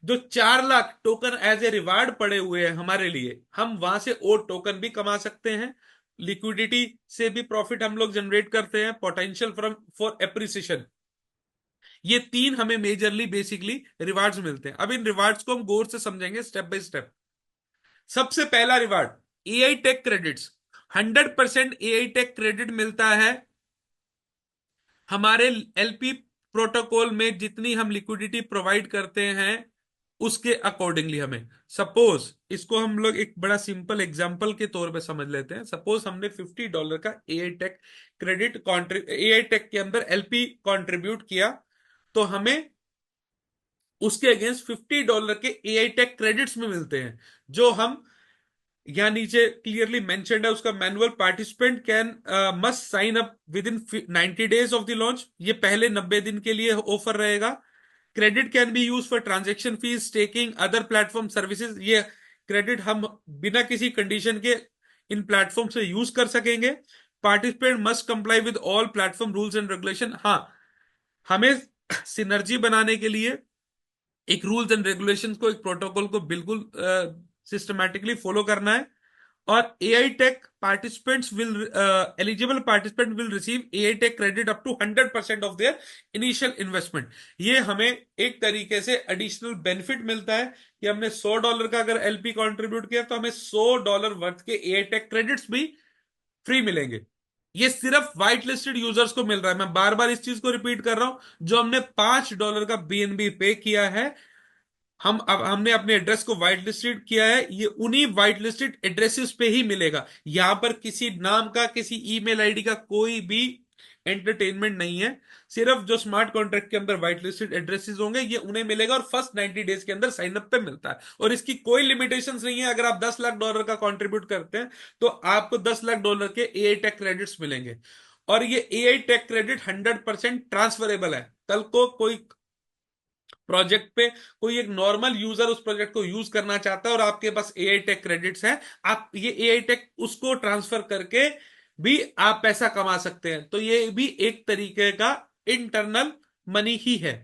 S1: जो 4 lakh token as a reward पड़े हुए हैं हमारे लिए, हम वहां से और टोकन भी कमा सकते हैं। लिक्विडिटी से भी प्रॉफिट हम लोग जनरेट करते हैं, पोटेंशियल फ्रॉम फॉर एप्रिसिएशन। ये तीन हमें मेजरली बेसिकली रिवार्ड्स मिलते हैं। अब इन रिवार्ड्स को हम गौर से समझेंगे स्टेप बाय स्टेप। सबसे पहला reward AI tech credits. 100% AI tech credit मिलता है हमारे एलपी प्रोटोकॉल में, जितनी हम लिक्विडिटी प्रोवाइड करते हैं उसके अकॉर्डिंगली हमें। सपोज इसको हम लोग एक बड़ा सिंपल एग्जांपल के तौर पे समझ लेते हैं। सपोज हमने $50 का AI tech credit AI tech के अंदर एलपी कंट्रीब्यूट किया, तो हमें उसके अगेंस्ट $50 के एआई टेक क्रेडिट्स में मिलते हैं, जो हम यहाँ नीचे क्लियरली मेंशन्ड है उसका manual. Participant can must sign up within 90 days of the launch. ये पहले 90 दिन के लिए ऑफर रहेगा। Credit can be use for transaction fees, staking, other platform services. ये क्रेडिट हम बिना किसी कंडीशन के इन प्लेटफॉर्म से यूज कर सकेंगे। Participant must comply with all platform rules and regulation. हाँ, हमें सिनर्जी बनाने के लिए एक रूल्स एंड रेगुलेशंस को, एक प्रोटोकॉल को बिल्कुल सिस्टमैटिकली फॉलो करना है। और AI tech participants will eligible participant will receive AI tech credit up to 100% of their initial investment. ये हमें एक तरीके से एडिशनल बेनिफिट मिलता है कि हमने $100 का अगर एलपी कंट्रीब्यूट किया तो हमें $100 वर्थ के एआई टेक क्रेडिट्स भी फ्री मिलेंगे। ये सिर्फ व्हाइट लिस्टेड यूजर्स को मिल रहा है। मैं बार बार इस चीज को रिपीट कर रहा हूं, जो हमने $5 का बीएनबी पे किया है, हम अब हमने अपने एड्रेस को व्हाइट लिस्टेड किया है, ये उन्हीं व्हाइट लिस्टेड एड्रेसेस पे ही मिलेगा। यहां पर किसी नाम का, किसी ईमेल आईडी का कोई भी एंटरटेनमेंट नहीं है। सिर्फ जो स्मार्ट कॉन्ट्रैक्ट के अंदर व्हाइट लिस्टेड एड्रेसेस होंगे ये उन्हें मिलेगा, और फर्स्ट 90 डेज के अंदर साइन अप पे मिलता है। और इसकी कोई लिमिटेशंस नहीं है। अगर आप $10 लाख का कंट्रीब्यूट करते हैं तो आपको $10 लाख के एआई टेक क्रेडिट्स मिलेंगे। और ये एआई टेक क्रेडिट 100% ट्रांसफरेबल है। कल को कोई प्रोजेक्ट पे कोई एक नॉर्मल यूजर उस प्रोजेक्ट को यूज करना चाहता है और आपके पास एआई टेक क्रेडिट्स हैं, आप ये एआई टेक उसको ट्रांसफर करके भी आप पैसा कमा सकते हैं। तो ये भी एक तरीके का इंटरनल मनी ही है।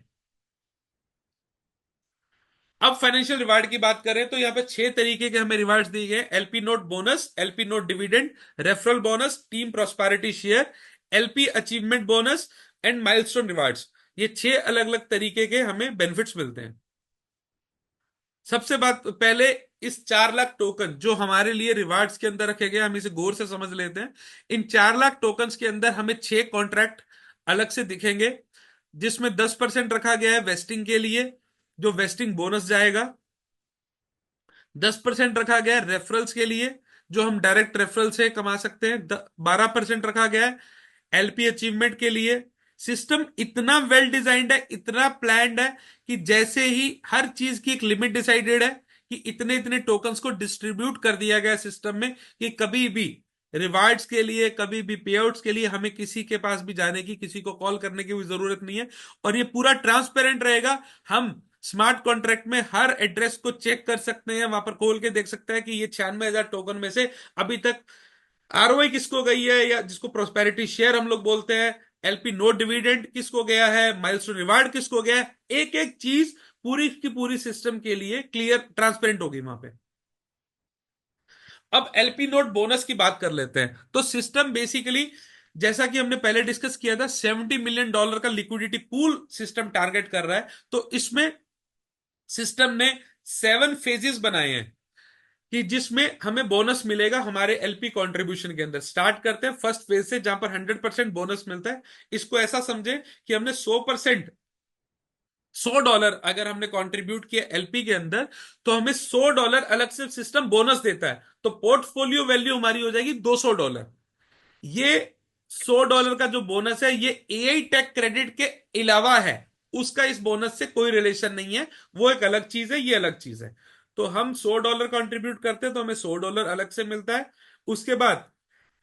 S1: अब फाइनेंशियल रिवार्ड की बात करें तो यहाँ पे 6 तरीके के हमें रिवार्ड्स दिए गए। LP note bonus, LP note dividend, referral bonus, team prosperity share, LP achievement bonus and milestone rewards. ये 6 अलग अलग तरीके के हमें बेनिफिट्स मिलते हैं। सबसे बात पहले, इस 4 लाख टोकन जो हमारे लिए रिवार्ड्स के अंदर रखे गए, हम इसे गौर से समझ लेते हैं। इन 4 लाख टोकन्स के अंदर हमें 6 कॉन्ट्रैक्ट अलग से दिखेंगे, जिसमें 10% रखा गया है वेस्टिंग के लिए, जो वेस्टिंग बोनस जाएगा। 10% रखा गया है रेफरल्स के लिए, जो हम डायरेक्ट रेफरल से कमा सकते हैं। 12% रखा गया है एलपी अचीवमेंट के लिए। सिस्टम इतना वेल डिजाइंड है, इतना प्लान्ड है कि जैसे ही हर चीज की एक लिमिट डिसाइडेड है कि इतने इतने टोकन्स को डिस्ट्रीब्यूट कर दिया गया सिस्टम में, कि कभी भी रिवार्ड्स के लिए, कभी भी पेआउट्स के लिए हमें किसी के पास भी जाने की, किसी को कॉल करने की भी जरूरत नहीं है। और ये पूरा ट्रांसपेरेंट रहेगा। हम स्मार्ट कॉन्ट्रैक्ट में हर एड्रेस को चेक कर सकते हैं, वहां पर खोल के देख सकते हैं कि ये 96,000 टोकन में से अभी तक आरओआई किसको गई है, या जिसको प्रोस्पेरिटी शेयर हम लोग बोलते हैं, एलपी नोट डिविडेंड किसको गया है, माइलस्टोन रिवार्ड किसको गया है। एक एक चीज पूरी की पूरी सिस्टम के लिए क्लियर ट्रांसपेरेंट होगी वहां पे। अब एलपी नोट बोनस की बात कर लेते हैं। तो सिस्टम बेसिकली, जैसा कि हमने पहले डिस्कस किया था, $70 मिलियन का लिक्विडिटी पूल सिस्टम टारगेट कर रहा है। तो इसमें सिस्टम ने 7 फेजेस बनाए हैं कि जिसमें हमें बोनस मिलेगा हमारे एलपी कंट्रीब्यूशन के अंदर। स्टार्ट करते हैं फर्स्ट फेज से, जहां पर 100% बोनस मिलता है। इसको ऐसा समझे कि हमने 100%, $100 अगर हमने कंट्रीब्यूट किया एलपी के अंदर, तो हमें $100 अलग से सिस्टम बोनस देता है। तो पोर्टफोलियो वैल्यू हमारी हो जाएगी $200। ये $100 का जो बोनस है, ये एआई टेक क्रेडिट के अलावा है। उसका इस बोनस से कोई रिलेशन नहीं है, वो एक अलग चीज है, ये अलग चीज है। तो हम $100 कंट्रीब्यूट करते हैं तो हमें $100 अलग से मिलता है। उसके बाद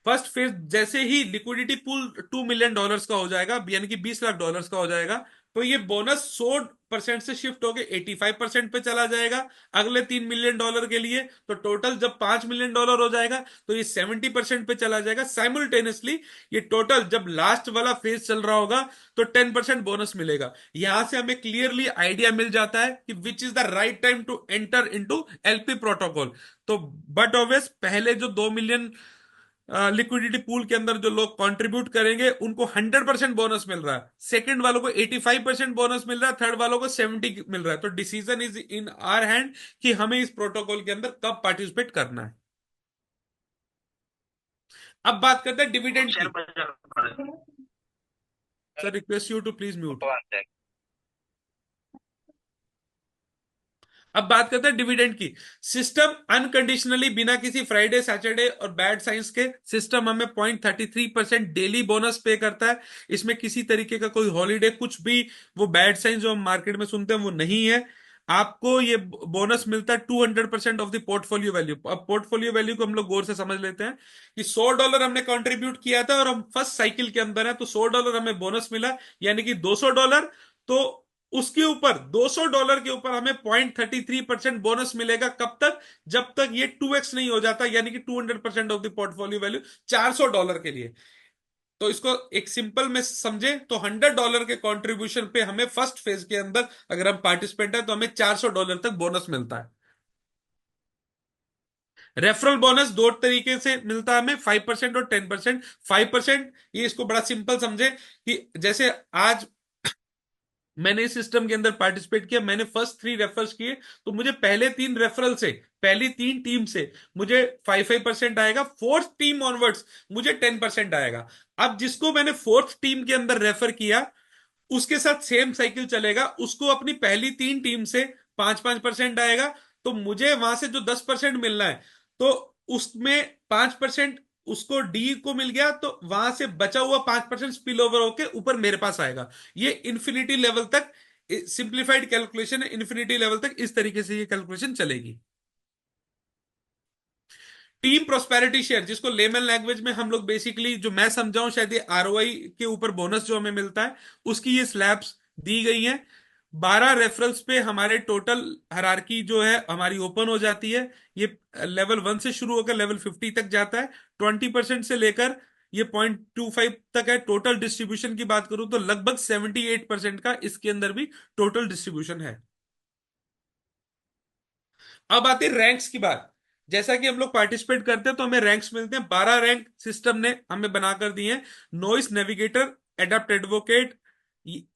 S1: फर्स्ट फेज जैसे ही लिक्विडिटी पूल $2 मिलियन का हो जाएगा, यानी कि $20 लाख का हो जाएगा, तो ये बोनस 100% से शिफ्ट होके 85% पे चला जाएगा अगले $3 मिलियन के लिए। तो टोटल जब $5 मिलियन हो जाएगा तो ये 70% पे चला जाएगा साइमल्टेनियसली। ये टोटल जब लास्ट वाला फेज चल रहा होगा तो 10% बोनस मिलेगा। यहां से हमें क्लियरली आइडिया मिल जाता है कि which is the right time to enter into LP protocol. तो बट ऑब्वियस पहले जो 2 मिलियन लिक्विडिटी पूल के अंदर जो लोग कंट्रीब्यूट करेंगे उनको 100% बोनस मिल रहा है, सेकंड वालों को 85% बोनस मिल रहा है, थर्ड वालों को 70 मिल रहा है। तो decision is in our hand कि हमें इस प्रोटोकॉल के अंदर कब पार्टिसिपेट करना है। अब बात करते हैं डिविडेंड की। Sir request you to please mute. अब बात करते हैं डिविडेंड की। सिस्टम अनकंडीशनली बिना किसी फ्राइडे सैटरडे और बैड साइंस के सिस्टम हमें 0.33% डेली बोनस पे करता है। इसमें किसी तरीके का कोई हॉलीडे कुछ भी वो बैड साइंस जो हम मार्केट में सुनते हैं वो नहीं है। आपको ये बोनस मिलता है 200% ऑफ द पोर्टफोलियो वैल्यू। अब पोर्टफोलियो वैल्यू को हम लोग गौर से समझ लेते हैं कि $100 हमने कंट्रीब्यूट किया था और हम फर्स्ट साइकिल के अंदर है, तो $100 हमें बोनस मिला, यानी कि $200। तो उसके ऊपर $200 के ऊपर हमें 0.33% बोनस मिलेगा। कब तक? जब तक ये 2x नहीं हो जाता, यानी कि 200% ऑफ द पोर्टफोलियो वैल्यू $400 के लिए। तो इसको एक सिंपल में समझे तो $100 के कंट्रीब्यूशन पे हमें फर्स्ट फेज के अंदर अगर हम पार्टिसिपेंट है तो हमें $400 तक बोनस मिलता है। रेफरल बोनस दो तरीके से मिलता है हमें, 5% और 10%। 5% ये इसको बड़ा सिंपल समझे कि जैसे आज मैंने इस सिस्टम के अंदर पार्टिसिपेट किया, मैंने फर्स्ट 3 रेफर्स किए, तो मुझे पहले 3 रेफरल से, पहली 3 टीम से मुझे 5% आएगा, फोर्थ टीम ऑनवर्ड्स मुझे 10% आएगा। अब जिसको मैंने फोर्थ टीम के अंदर रेफर किया उसके साथ सेम साइकिल चलेगा, उसको अपनी पहली 3 टीम से 5-5% आएगा। तो मुझे वहां से जो 10% मिलना है, तो उसमें 5% उसको डी को मिल गया, तो वहां से बचा हुआ 5% स्पिल ओवर होके ऊपर मेरे पास आएगा। ये इन्फिनिटी लेवल तक सिंप्लीफाइड कैलकुलेशन है, इन्फिनिटी लेवल तक इस तरीके से ये कैलकुलेशन चलेगी। टीम प्रोस्पेरिटी शेयर, जिसको लेमन लैंग्वेज में हम लोग बेसिकली, जो मैं समझाऊं शायद, ये आरओआई के ऊपर बोनस जो हमें मिलता है उसकी ये स्लैब्स दी गई हैं। 12 रेफरल्स पे हमारे टोटल हायरार्की जो है हमारी ओपन हो जाती है। ये लेवल 1 से शुरू होकर लेवल 50 तक जाता है। 20% से लेकर ये 0.25 तक है। टोटल डिस्ट्रीब्यूशन की बात करूं तो लगभग 78% का इसके अंदर भी टोटल डिस्ट्रीब्यूशन है। अब आती है रैंक्स की बात। जैसा कि हम लोग पार्टिसिपेट करते हैं तो हमें रैंक्स मिलते हैं। 12 रैंक सिस्टम ने हमें बनाकर दिए हैं। नॉइस नेविगेटर, एडेप्ट एडवोकेट,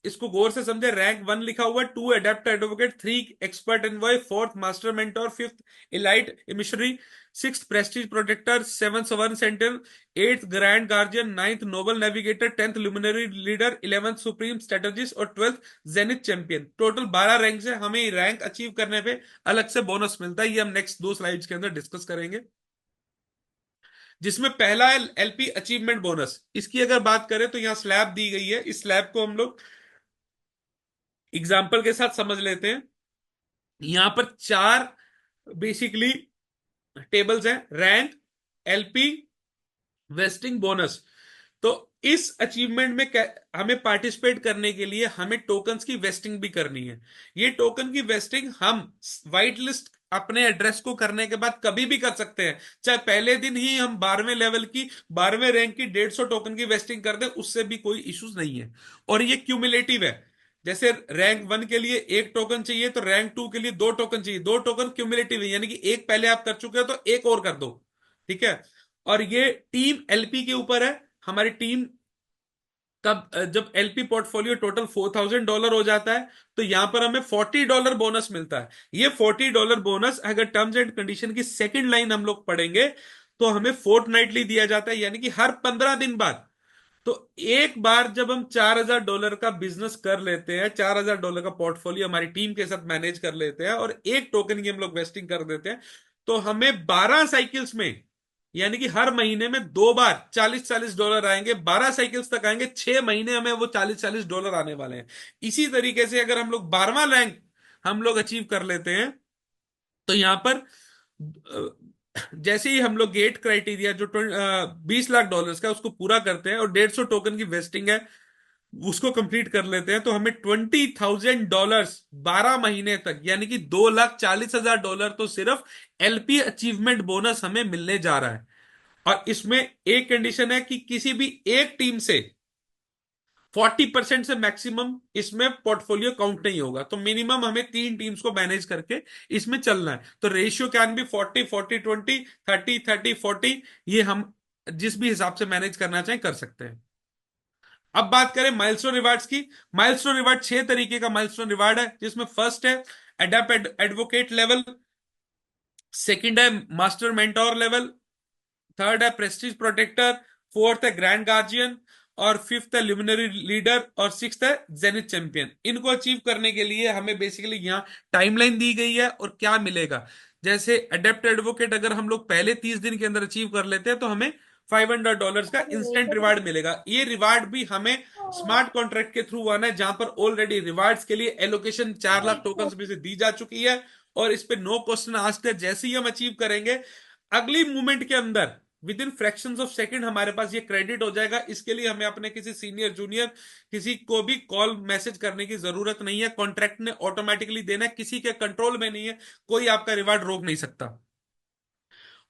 S1: इसको गौर से समझे। रैंक 1 लिखा हुआ है, 2 adept advocate, 3 expert envoy, 4th master mentor, 5th elite emissary, 6th prestige protector, 7th sovereign centre, 8th grand guardian, 9th noble navigator, 10th luminary leader, 11th supreme strategist और 12th zenith champion. Total 12 rank है। हमें rank achieve करने पे अलग से bonus मिलता है, ये हम नेक्स्ट 2 स्लाइड्स के अंदर डिस्कस करेंगे। जिसमें पहला है एलपी अचीवमेंट बोनस। इसकी अगर बात करें तो यहां स्लैब दी गई है, इस स्लैब को हम लोग एग्जाम्पल के साथ समझ लेते हैं। यहां पर 4 बेसिकली टेबल्स हैं, रैंक, एलपी, वेस्टिंग, बोनस। तो इस अचीवमेंट में हमें पार्टिसिपेट करने के लिए हमें टोकन्स की वेस्टिंग भी करनी है। ये टोकन की वेस्टिंग हम व्हाइट लिस्ट अपने एड्रेस को करने के बाद कभी भी कर सकते हैं। चाहे पहले दिन ही हम 12वें लेवल की, 12वें रैंक की 150 टोकन की वेस्टिंग कर दें, उससे भी कोई इश्यूज नहीं है। और ये क्यूमुलेटिव है। जैसे रैंक 1 के लिए 1 टोकन चाहिए तो रैंक 2 के लिए 2 टोकन चाहिए। 2 टोकन क्यूमुलेटिव है, यानी कि एक पहले आप कर चुके हो तो एक और कर दो। ठीक है। और ये टीम एलपी के ऊपर है। हमारी टीम कब, जब एलपी पोर्टफोलियो टोटल $4,000 हो जाता है तो यहां पर हमें $40 बोनस मिलता है। ये $40 बोनस अगर टर्म्स एंड कंडीशन की सेकंड लाइन हम लोग पढ़ेंगे तो हमें फोर्टनाइटली दिया जाता है, यानी कि हर 15 दिन बाद। तो एक बार जब हम $4,000 का बिजनेस कर लेते हैं, $4,000 का पोर्टफोलियो हमारी टीम के साथ मैनेज कर लेते हैं और एक टोकन की हम लोग वेस्टिंग कर देते हैं, तो हमें 12 साइकिल्स में, यानी कि हर महीने में 2 बार $40-40 आएंगे। 12 साइकिल्स तक आएंगे, 6 महीने में वो $40-40 आने वाले हैं। इसी तरीके से अगर हम लोग 12वां रैंक हम लोग अचीव कर लेते हैं तो यहां पर जैसे ही हम लोग गेट क्राइटेरिया जो 20 लाख डॉलर्स का उसको पूरा करते हैं और 150 टोकन की वेस्टिंग है उसको कंप्लीट कर लेते हैं, तो हमें $20,000 12 महीने तक, यानी कि $2,40,000 तो सिर्फ एलपी अचीवमेंट बोनस हमें मिलने जा रहा है। और इसमें एक कंडीशन है कि किसी भी एक टीम से 40% से मैक्सिमम इसमें पोर्टफोलियो काउंट नहीं होगा, तो मिनिमम हमें 3 टीम्स को मैनेज करके इसमें चलना है। तो रेशियो कैन बी 40-40-20, 30-30-40, ये हम जिस भी हिसाब से मैनेज करना चाहें कर सकते हैं। अब बात करें माइलस्टोन रिवार्ड्स की। माइलस्टोन रिवार्ड 6 तरीके का माइलस्टोन रिवार्ड है, जिसमें फर्स्ट है एडेप्ट एडवोकेट लेवल, सेकंड है मास्टर मेंटोर लेवल, थर्ड है प्रेस्टीज प्रोटेक्टर, फोर्थ है ग्रैंड गार्जियन, और फिफ्थ है ल्यूमिनरी लीडर, और सिक्स्थ है जेनिथ चैंपियन। इनको अचीव करने के लिए हमें बेसिकली यहाँ टाइमलाइन दी गई है और क्या मिलेगा। जैसे अडेप्ट एडवोकेट अगर हम लोग पहले 30 दिन के अंदर अचीव कर लेते हैं तो हमें $500 का इंस्टेंट रिवार्ड मिलेगा। ये रिवार्ड भी हमें स्मार्ट कॉन्ट्रैक्ट के थ्रू आना है, जहां पर ऑलरेडी रिवार्ड्स के लिए एलोकेशन 4 लाख टोकन में से दी जा चुकी है, और इस पे नो क्वेश्चन आस्क्ड है। जैसे ही हम अचीव करेंगे अगली मूवमेंट के अंदर with in fractions of second हमारे पास ये क्रेडिट हो जाएगा। इसके लिए हमें अपने किसी सीनियर जूनियर किसी को भी कॉल मैसेज करने की जरूरत नहीं है, कॉन्ट्रैक्ट ने ऑटोमेटिकली देना है, किसी के कंट्रोल में नहीं है, कोई आपका रिवार्ड रोक नहीं सकता।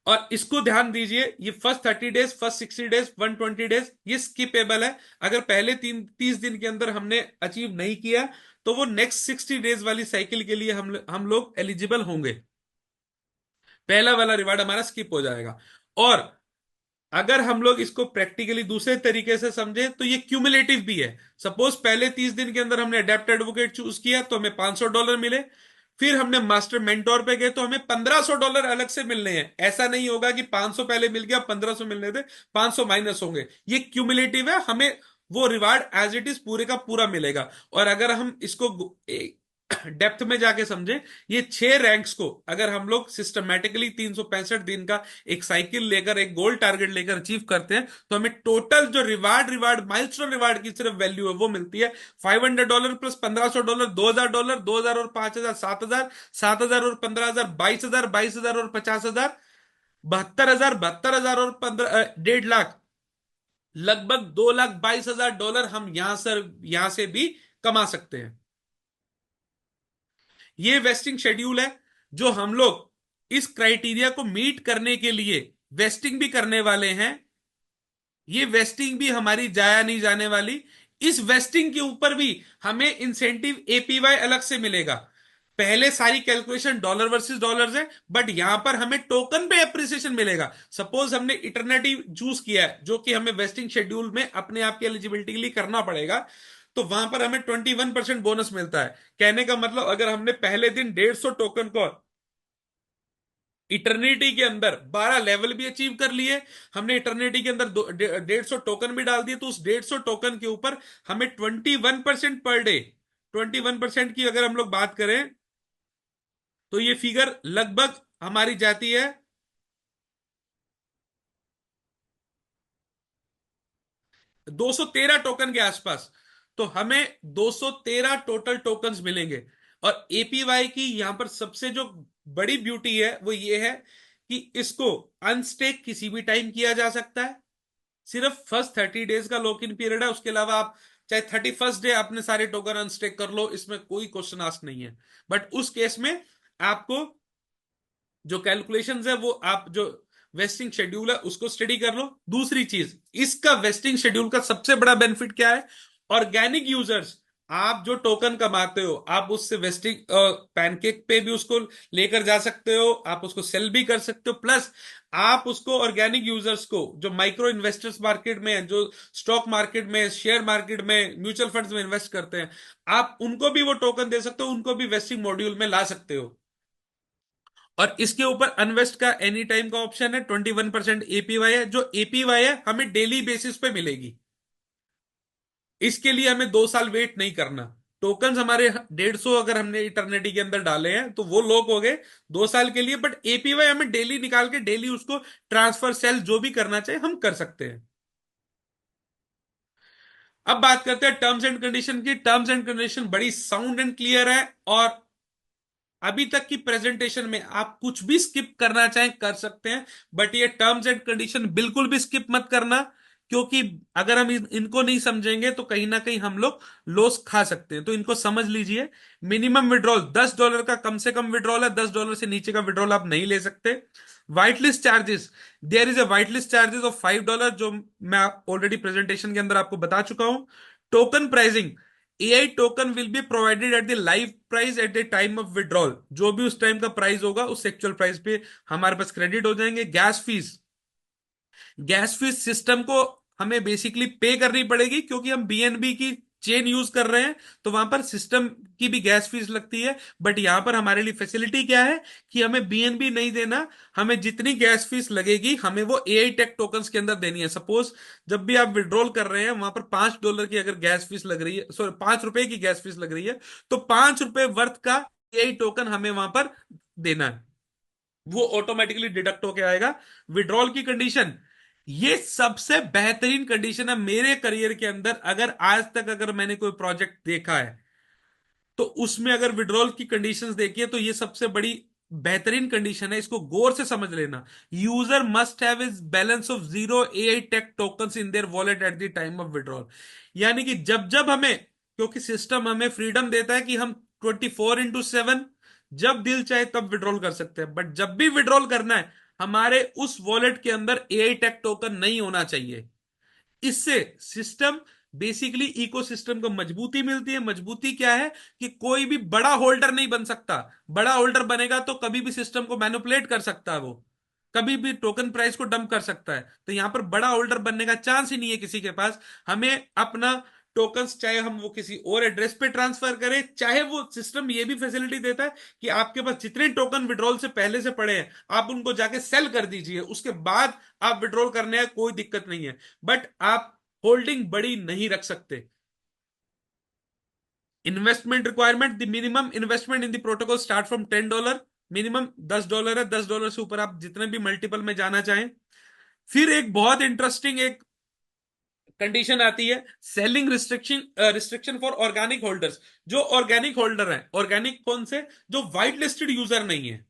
S1: और इसको ध्यान दीजिए, ये first 30 days, first 60 days, 120 days ये स्किपेबल है। अगर पहले 30 दिन के अंदर हमने अचीव नहीं किया तो वो नेक्स्ट 60 डेज वाली साइकिल के लिए हम लोग एलिजिबल होंगे, पहला वाला रिवार्ड हमारा स्किप हो जाएगा। और अगर हम लोग इसको प्रैक्टिकली दूसरे तरीके से समझे तो ये क्यूमुलेटिव भी है। सपोज पहले 30 दिन के अंदर हमने अडेप्ट एडवोकेट चूज किया तो हमें $500 मिले, फिर हमने मास्टर मेंटोर पे गए तो हमें $1,500 अलग से मिलने हैं। ऐसा नहीं होगा कि 500 पहले मिल गया 1,500 मिलने थे, 500 माइनस होंगे। ये क्यूमुलेटिव है, हमें वो रिवार्ड एज इट इज पूरे का पूरा मिलेगा। और अगर हम इसको डेप्थ में जाके समझे, ये 6 रैंक्स को अगर हम लोग सिस्टमैटिकली 365 दिन का एक साइकिल लेकर एक गोल टारगेट लेकर अचीव करते हैं तो हमें टोटल जो रिवार्ड माइलस्टोन रिवार्ड की सिर्फ वैल्यू है वो मिलती है $500 प्लस $1,500, $2,000, 2,000 और 5,000, 7,000, 7,000 और 15,000, 22,000, 22,000 और 50,000, 72,000, 72,000 और 1.5 लाख, लगभग $2,22,000 हम यहां से भी कमा सकते हैं। ये वेस्टिंग शेड्यूल है जो हम लोग इस क्राइटेरिया को मीट करने के लिए वेस्टिंग भी करने वाले हैं। ये वेस्टिंग भी हमारी जाया नहीं जाने वाली। इस वेस्टिंग के ऊपर भी हमें इंसेंटिव एपीवाई अलग से मिलेगा। पहले सारी कैलकुलेशन डॉलर वर्सेस डॉलर्स है, बट यहां पर हमें टोकन पे एप्रिसिएशन मिलेगा। सपोज हमने इटरनिटी चूज किया है जो कि हमें वेस्टिंग शेड्यूल में अपने आप की एलिजिबिलिटी के लिए करना पड़ेगा, तो वहां पर हमें 21% बोनस मिलता है। कहने का मतलब अगर हमने पहले दिन 150 टोकन को इटर्निटी के अंदर 12 लेवल भी अचीव कर लिए, हमने इटर्निटी के अंदर 150 टोकन भी डाल दिए, तो उस 150 टोकन के ऊपर हमें 21% पर डे, 21% की अगर हम लोग बात करें तो ये फिगर लगभग हमारी जाती है 213 टोकन के आसपास। तो हमें 213 टोटल टोकन्स मिलेंगे। और एपीवाई की यहां पर सबसे जो बड़ी ब्यूटी है वो ये है कि इसको अनस्टेक किसी भी टाइम किया जा सकता है। सिर्फ फर्स्ट 30 डेज का लॉक इन पीरियड है, उसके अलावा आप चाहे 31st डे अपने सारे टोकन अनस्टेक कर लो, इसमें कोई क्वेश्चन आस्क नहीं है। बट उस केस में आपको जो कैलकुलेशंस है वो आप जो वेस्टिंग शेड्यूल है उसको स्टडी कर लो। दूसरी चीज, इसका वेस्टिंग शेड्यूल का सबसे बड़ा बेनिफिट क्या है, ऑर्गेनिक यूजर्स, आप जो टोकन कमाते हो आप उससे वेस्टिंग पैनकेक पे भी उसको लेकर जा सकते हो, आप उसको सेल भी कर सकते हो, प्लस आप उसको ऑर्गेनिक यूजर्स को जो माइक्रो इन्वेस्टर्स मार्केट में जो स्टॉक मार्केट में शेयर मार्केट में म्यूचुअल फंड्स में इन्वेस्ट करते हैं, आप उनको भी वो टोकन दे सकते हो, उनको भी वेस्टिंग मॉड्यूल में ला सकते हो। और इसके ऊपर अनवेस्ट का एनी टाइम का ऑप्शन है। 21% एपीवाई है, जो एपीवाई है हमें डेली बेसिस पे मिलेगी। इसके लिए हमें 2 साल वेट नहीं करना। टोकन हमारे 150 अगर हमने इटर्निटी के अंदर डाले हैं तो वो लॉक हो गए 2 साल के लिए, बट एपीवाई हमें डेली निकाल के डेली उसको ट्रांसफर सेल जो भी करना चाहिए हम कर सकते हैं। अब बात करते हैं टर्म्स एंड कंडीशन की। टर्म्स एंड कंडीशन बड़ी साउंड एंड क्लियर है और अभी तक की प्रेजेंटेशन में आप कुछ भी स्किप करना चाहें कर सकते हैं, बट ये टर्म्स एंड कंडीशन बिल्कुल भी स्किप मत करना, क्योंकि अगर हम इनको नहीं समझेंगे तो कहीं ना कहीं हम लोग लॉस खा सकते हैं। तो इनको समझ लीजिए। मिनिमम विड्रॉल $10 का कम से कम विड्रॉल है, $10 से नीचे का विड्रॉल आप नहीं ले सकते। White list charges, there is a white list charges of $5, जो मैं ऑलरेडी प्रेजेंटेशन के अंदर आपको बता चुका हूं। Token pricing, AI token will be provided at the live price at the time of withdrawal, जो भी उस टाइम का प्राइस होगा उस एक्चुअल प्राइस पे हमारे पास क्रेडिट हो जाएंगे। Gas fees, gas fees system को हमें बेसिकली पे करनी पड़ेगी, क्योंकि हम बीएनबी की चेन यूज कर रहे हैं, तो वहां पर सिस्टम की भी गैस फीस लगती है। बट यहां पर हमारे लिए फैसिलिटी क्या है कि हमें बीएनबी नहीं देना, हमें जितनी गैस फीस लगेगी हमें वो एआई टेक टोकन्स के अंदर देनी है। सपोज जब भी आप विड्रॉल कर रहे हैं वहां पर $5 की अगर गैस फीस लग रही है, सॉरी ₹5 की गैस फीस लग रही है, तो ₹5 वर्थ का एआई टोकन हमें वहां पर देना है, वो ऑटोमेटिकली डिडक्ट होके आएगा। विड्रॉल की कंडीशन, ये सबसे बेहतरीन कंडीशन है मेरे करियर के अंदर। अगर आज तक अगर मैंने कोई प्रोजेक्ट देखा है तो उसमें अगर विड्रॉल की कंडीशंस देखी है तो ये सबसे बड़ी बेहतरीन कंडीशन है, इसको गौर से समझ लेना। User must have is balance of 0 AI tech tokens in their wallet eight the time of withdrawal. यानी कि जब जब हमें, क्योंकि सिस्टम हमें फ्रीडम देता है कि हम 24/7 जब दिल चाहे तब विड्रॉल कर सकते हैं, बट जब भी विड्रॉल करना है हमारे उस वॉलेट के अंदर एआई टेक टोकन नहीं होना चाहिए। इससे सिस्टम बेसिकली इकोसिस्टम को मजबूती मिलती है। मजबूती क्या है कि कोई भी बड़ा होल्डर नहीं बन सकता। बड़ा होल्डर बनेगा तो कभी भी सिस्टम को मैनिपुलेट कर सकता है, वो कभी भी टोकन प्राइस को डंप कर सकता है। तो यहां पर बड़ा होल्डर बनने का चांस ही नहीं है किसी के पास। हमें अपना टोकन्स चाहे हम वो किसी और एड्रेस पे ट्रांसफर करें, चाहे वो सिस्टम ये भी फैसिलिटी देता है कि आपके पास जितने टोकन विड्रॉल से पहले से पड़े हैं आप उनको जाके सेल कर दीजिए, उसके बाद आप विड्रॉल करने का कोई दिक्कत नहीं है। बट आप होल्डिंग बड़ी नहीं रख सकते। Investment requirement, the minimum investment in the protocol start from $10, minimum $10 है। $10 से ऊपर आप जितने भी मल्टीपल में जाना चाहें। फिर एक बहुत इंटरेस्टिंग एक कंडीशन आती है, selling restriction, restriction for organic holders. जो ऑर्गेनिक होल्डर है, ऑर्गेनिक कौन से, जो व्हाइट लिस्टेड यूजर नहीं है,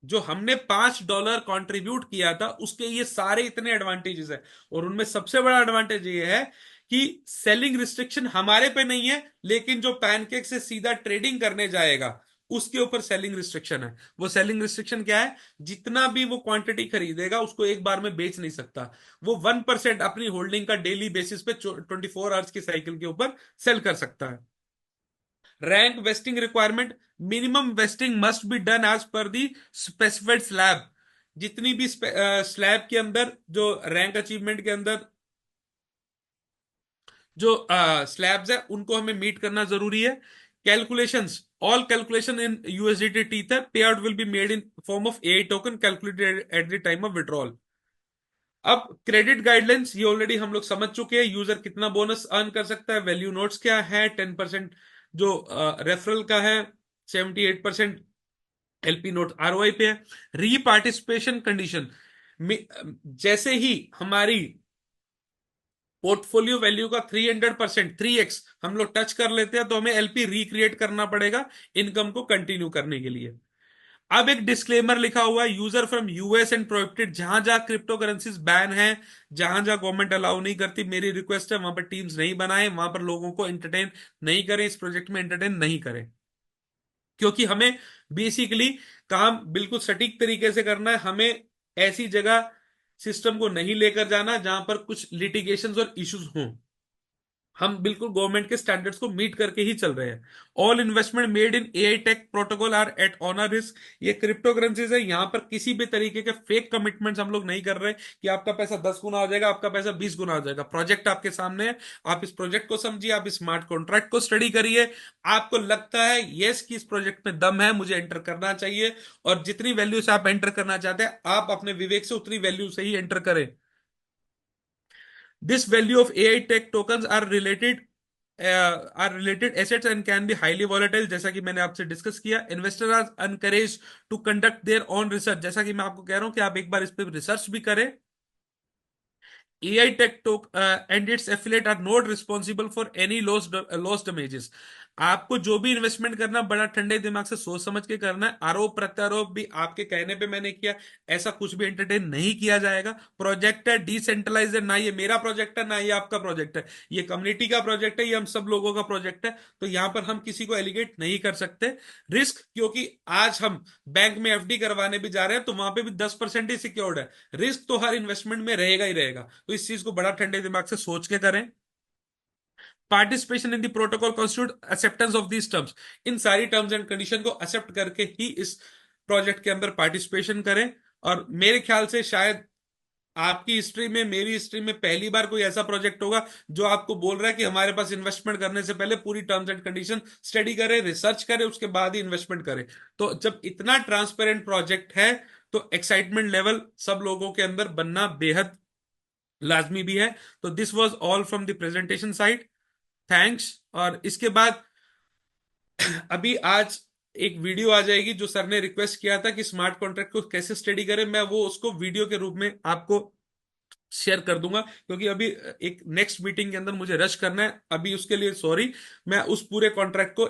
S1: जो हमने $5 कंट्रीब्यूट किया था, उसके ये सारे इतने एडवांटेजेस है। और उनमें सबसे बड़ा एडवांटेज ये है कि सेलिंग रिस्ट्रिक्शन हमारे पे नहीं है, लेकिन जो पैनकेक से सीधा ट्रेडिंग करने जाएगा उसके ऊपर सेलिंग रिस्ट्रिक्शन है। वो सेलिंग रिस्ट्रिक्शन क्या है, जितना भी वो क्वांटिटी खरीदेगा उसको एक बार में बेच नहीं सकता। वो 1% अपनी होल्डिंग का डेली बेसिस पे 24 आवर्स की साइकिल के ऊपर सेल कर सकता है। Rank vesting requirement, minimum vesting must be done as per the specified slab. जितनी भी स्लैब के अंदर जो रैंक अचीवमेंट के अंदर जो स्लैब्स है उनको हमें मीट करना जरूरी है। Calculations, all calculation in USDT Tether, pay out will be made in form of AI token calculated at the time of withdrawal. अब क्रेडिट गाइडलाइंस ये ऑलरेडी हम लोग समझ चुके हैं, यूजर कितना बोनस अर्न कर सकता है, वैल्यू नोट्स क्या है, 10% जो रेफरल का है, 78% एलपी नोट आरओआई पे है। रीपार्टिसिपेशन कंडीशन, जैसे ही हमारी पोर्टफोलियो वैल्यू का 300%, 3x हम लोग टच कर लेते हैं तो हमें एलपी रिक्रिएट करना पड़ेगा इनकम को कंटिन्यू करने के लिए। अब एक डिस्क्लेमर लिखा हुआ है, user from US and prohibited, जहां जहां क्रिप्टो करेंसीज बैन है, जहां जहां गवर्नमेंट अलाउ नहीं करती, मेरी रिक्वेस्ट है वहां पर टीम्स नहीं बनाए, वहां पर लोगों को एंटरटेन नहीं करें, इस प्रोजेक्ट में एंटरटेन नहीं करें। क्योंकि हमें बेसिकली काम बिल्कुल सटीक तरीके से करना है। हमें ऐसी जगह सिस्टम को नहीं लेकर जाना जहां पर कुछ लिटिगेशंस और इश्यूज हों। हम बिल्कुल गवर्नमेंट के स्टैंडर्ड्स को मीट करके ही चल रहे हैं। All investment made in AI tech protocol are at owner risk. ये क्रिप्टो करेंसीज है, यहां पर किसी भी तरीके के फेक कमिटमेंट्स हम लोग नहीं कर रहे कि आपका पैसा 10 गुना हो जाएगा, आपका पैसा 20 गुना हो जाएगा। प्रोजेक्ट आपके सामने है, आप इस प्रोजेक्ट को समझिए, आप इस स्मार्ट कॉन्ट्रैक्ट को स्टडी करिए। आपको लगता है यस कि इस प्रोजेक्ट में दम है, मुझे एंटर करना चाहिए, और जितनी वैल्यू से आप एंटर करना चाहते हैं आप अपने विवेक से उतनी वैल्यू से ही एंटर करें। This value of AI tech tokens are related assets and can be highly volatile, जैसा कि मैंने आपसे डिस्कस किया। Investor are encourage to conduct their own research, जैसा कि मैं आपको कह रहा हूं कि आप एक बार इस पर रिसर्च भी करें। AI Tech and its affiliate are not responsible for any lost damages. आपको जो भी इन्वेस्टमेंट करना बड़ा ठंडे दिमाग से सोच समझ के करना है। आरोप प्रत्यारोप भी आपके कहने पे मैंने किया, ऐसा कुछ भी एंटरटेन नहीं किया जाएगा। प्रोजेक्ट है डिसेंट्रलाइज है, ना ये मेरा प्रोजेक्ट है ना ये आपका प्रोजेक्ट है, ये कम्युनिटी का प्रोजेक्ट है, ये हम सब लोगों का प्रोजेक्ट है। तो यहां पर हम किसी को एलिगेट नहीं कर सकते। रिस्क, क्योंकि आज हम बैंक में एफडी करवाने भी जा रहे हैं तो वहां पे भी 10% ही सिक्योर्ड है। रिस्क तो हर इन्वेस्टमेंट में रहेगा ही रहेगा, तो इस चीज को बड़ा ठंडे दिमाग से सोच के करें। Participation in the protocol constitute acceptance of these terms. इन सारी टर्म्स एंड कंडीशन को एक्सेप्ट करके ही इस प्रोजेक्ट के अंदर पार्टिसिपेशन करें। और मेरे ख्याल से शायद आपकी हिस्ट्री में, मेरी हिस्ट्री में पहली बार कोई ऐसा प्रोजेक्ट होगा जो आपको बोल रहा है कि हमारे पास इन्वेस्टमेंट करने से पहले पूरी टर्म्स एंड कंडीशन स्टडी करें, रिसर्च करें, उसके बाद ही इन्वेस्टमेंट करें। तो जब इतना ट्रांसपेरेंट प्रोजेक्ट है तो एक्साइटमेंट लेवल सब लोगों के अंदर बनना बेहद लाजमी भी है। तो this was all from the presentation side. Thanks. और इसके बाद अभी आज एक वीडियो आ जाएगी जो सर ने रिक्वेस्ट किया था कि स्मार्ट कॉन्ट्रैक्ट को कैसे स्टडी करें, मैं वो उसको वीडियो के रूप में आपको शेयर कर दूंगा, क्योंकि अभी एक नेक्स्ट मीटिंग के अंदर मुझे रश करना है। अभी उसके लिए सॉरी, मैं उस पूरे कॉन्ट्रैक्ट को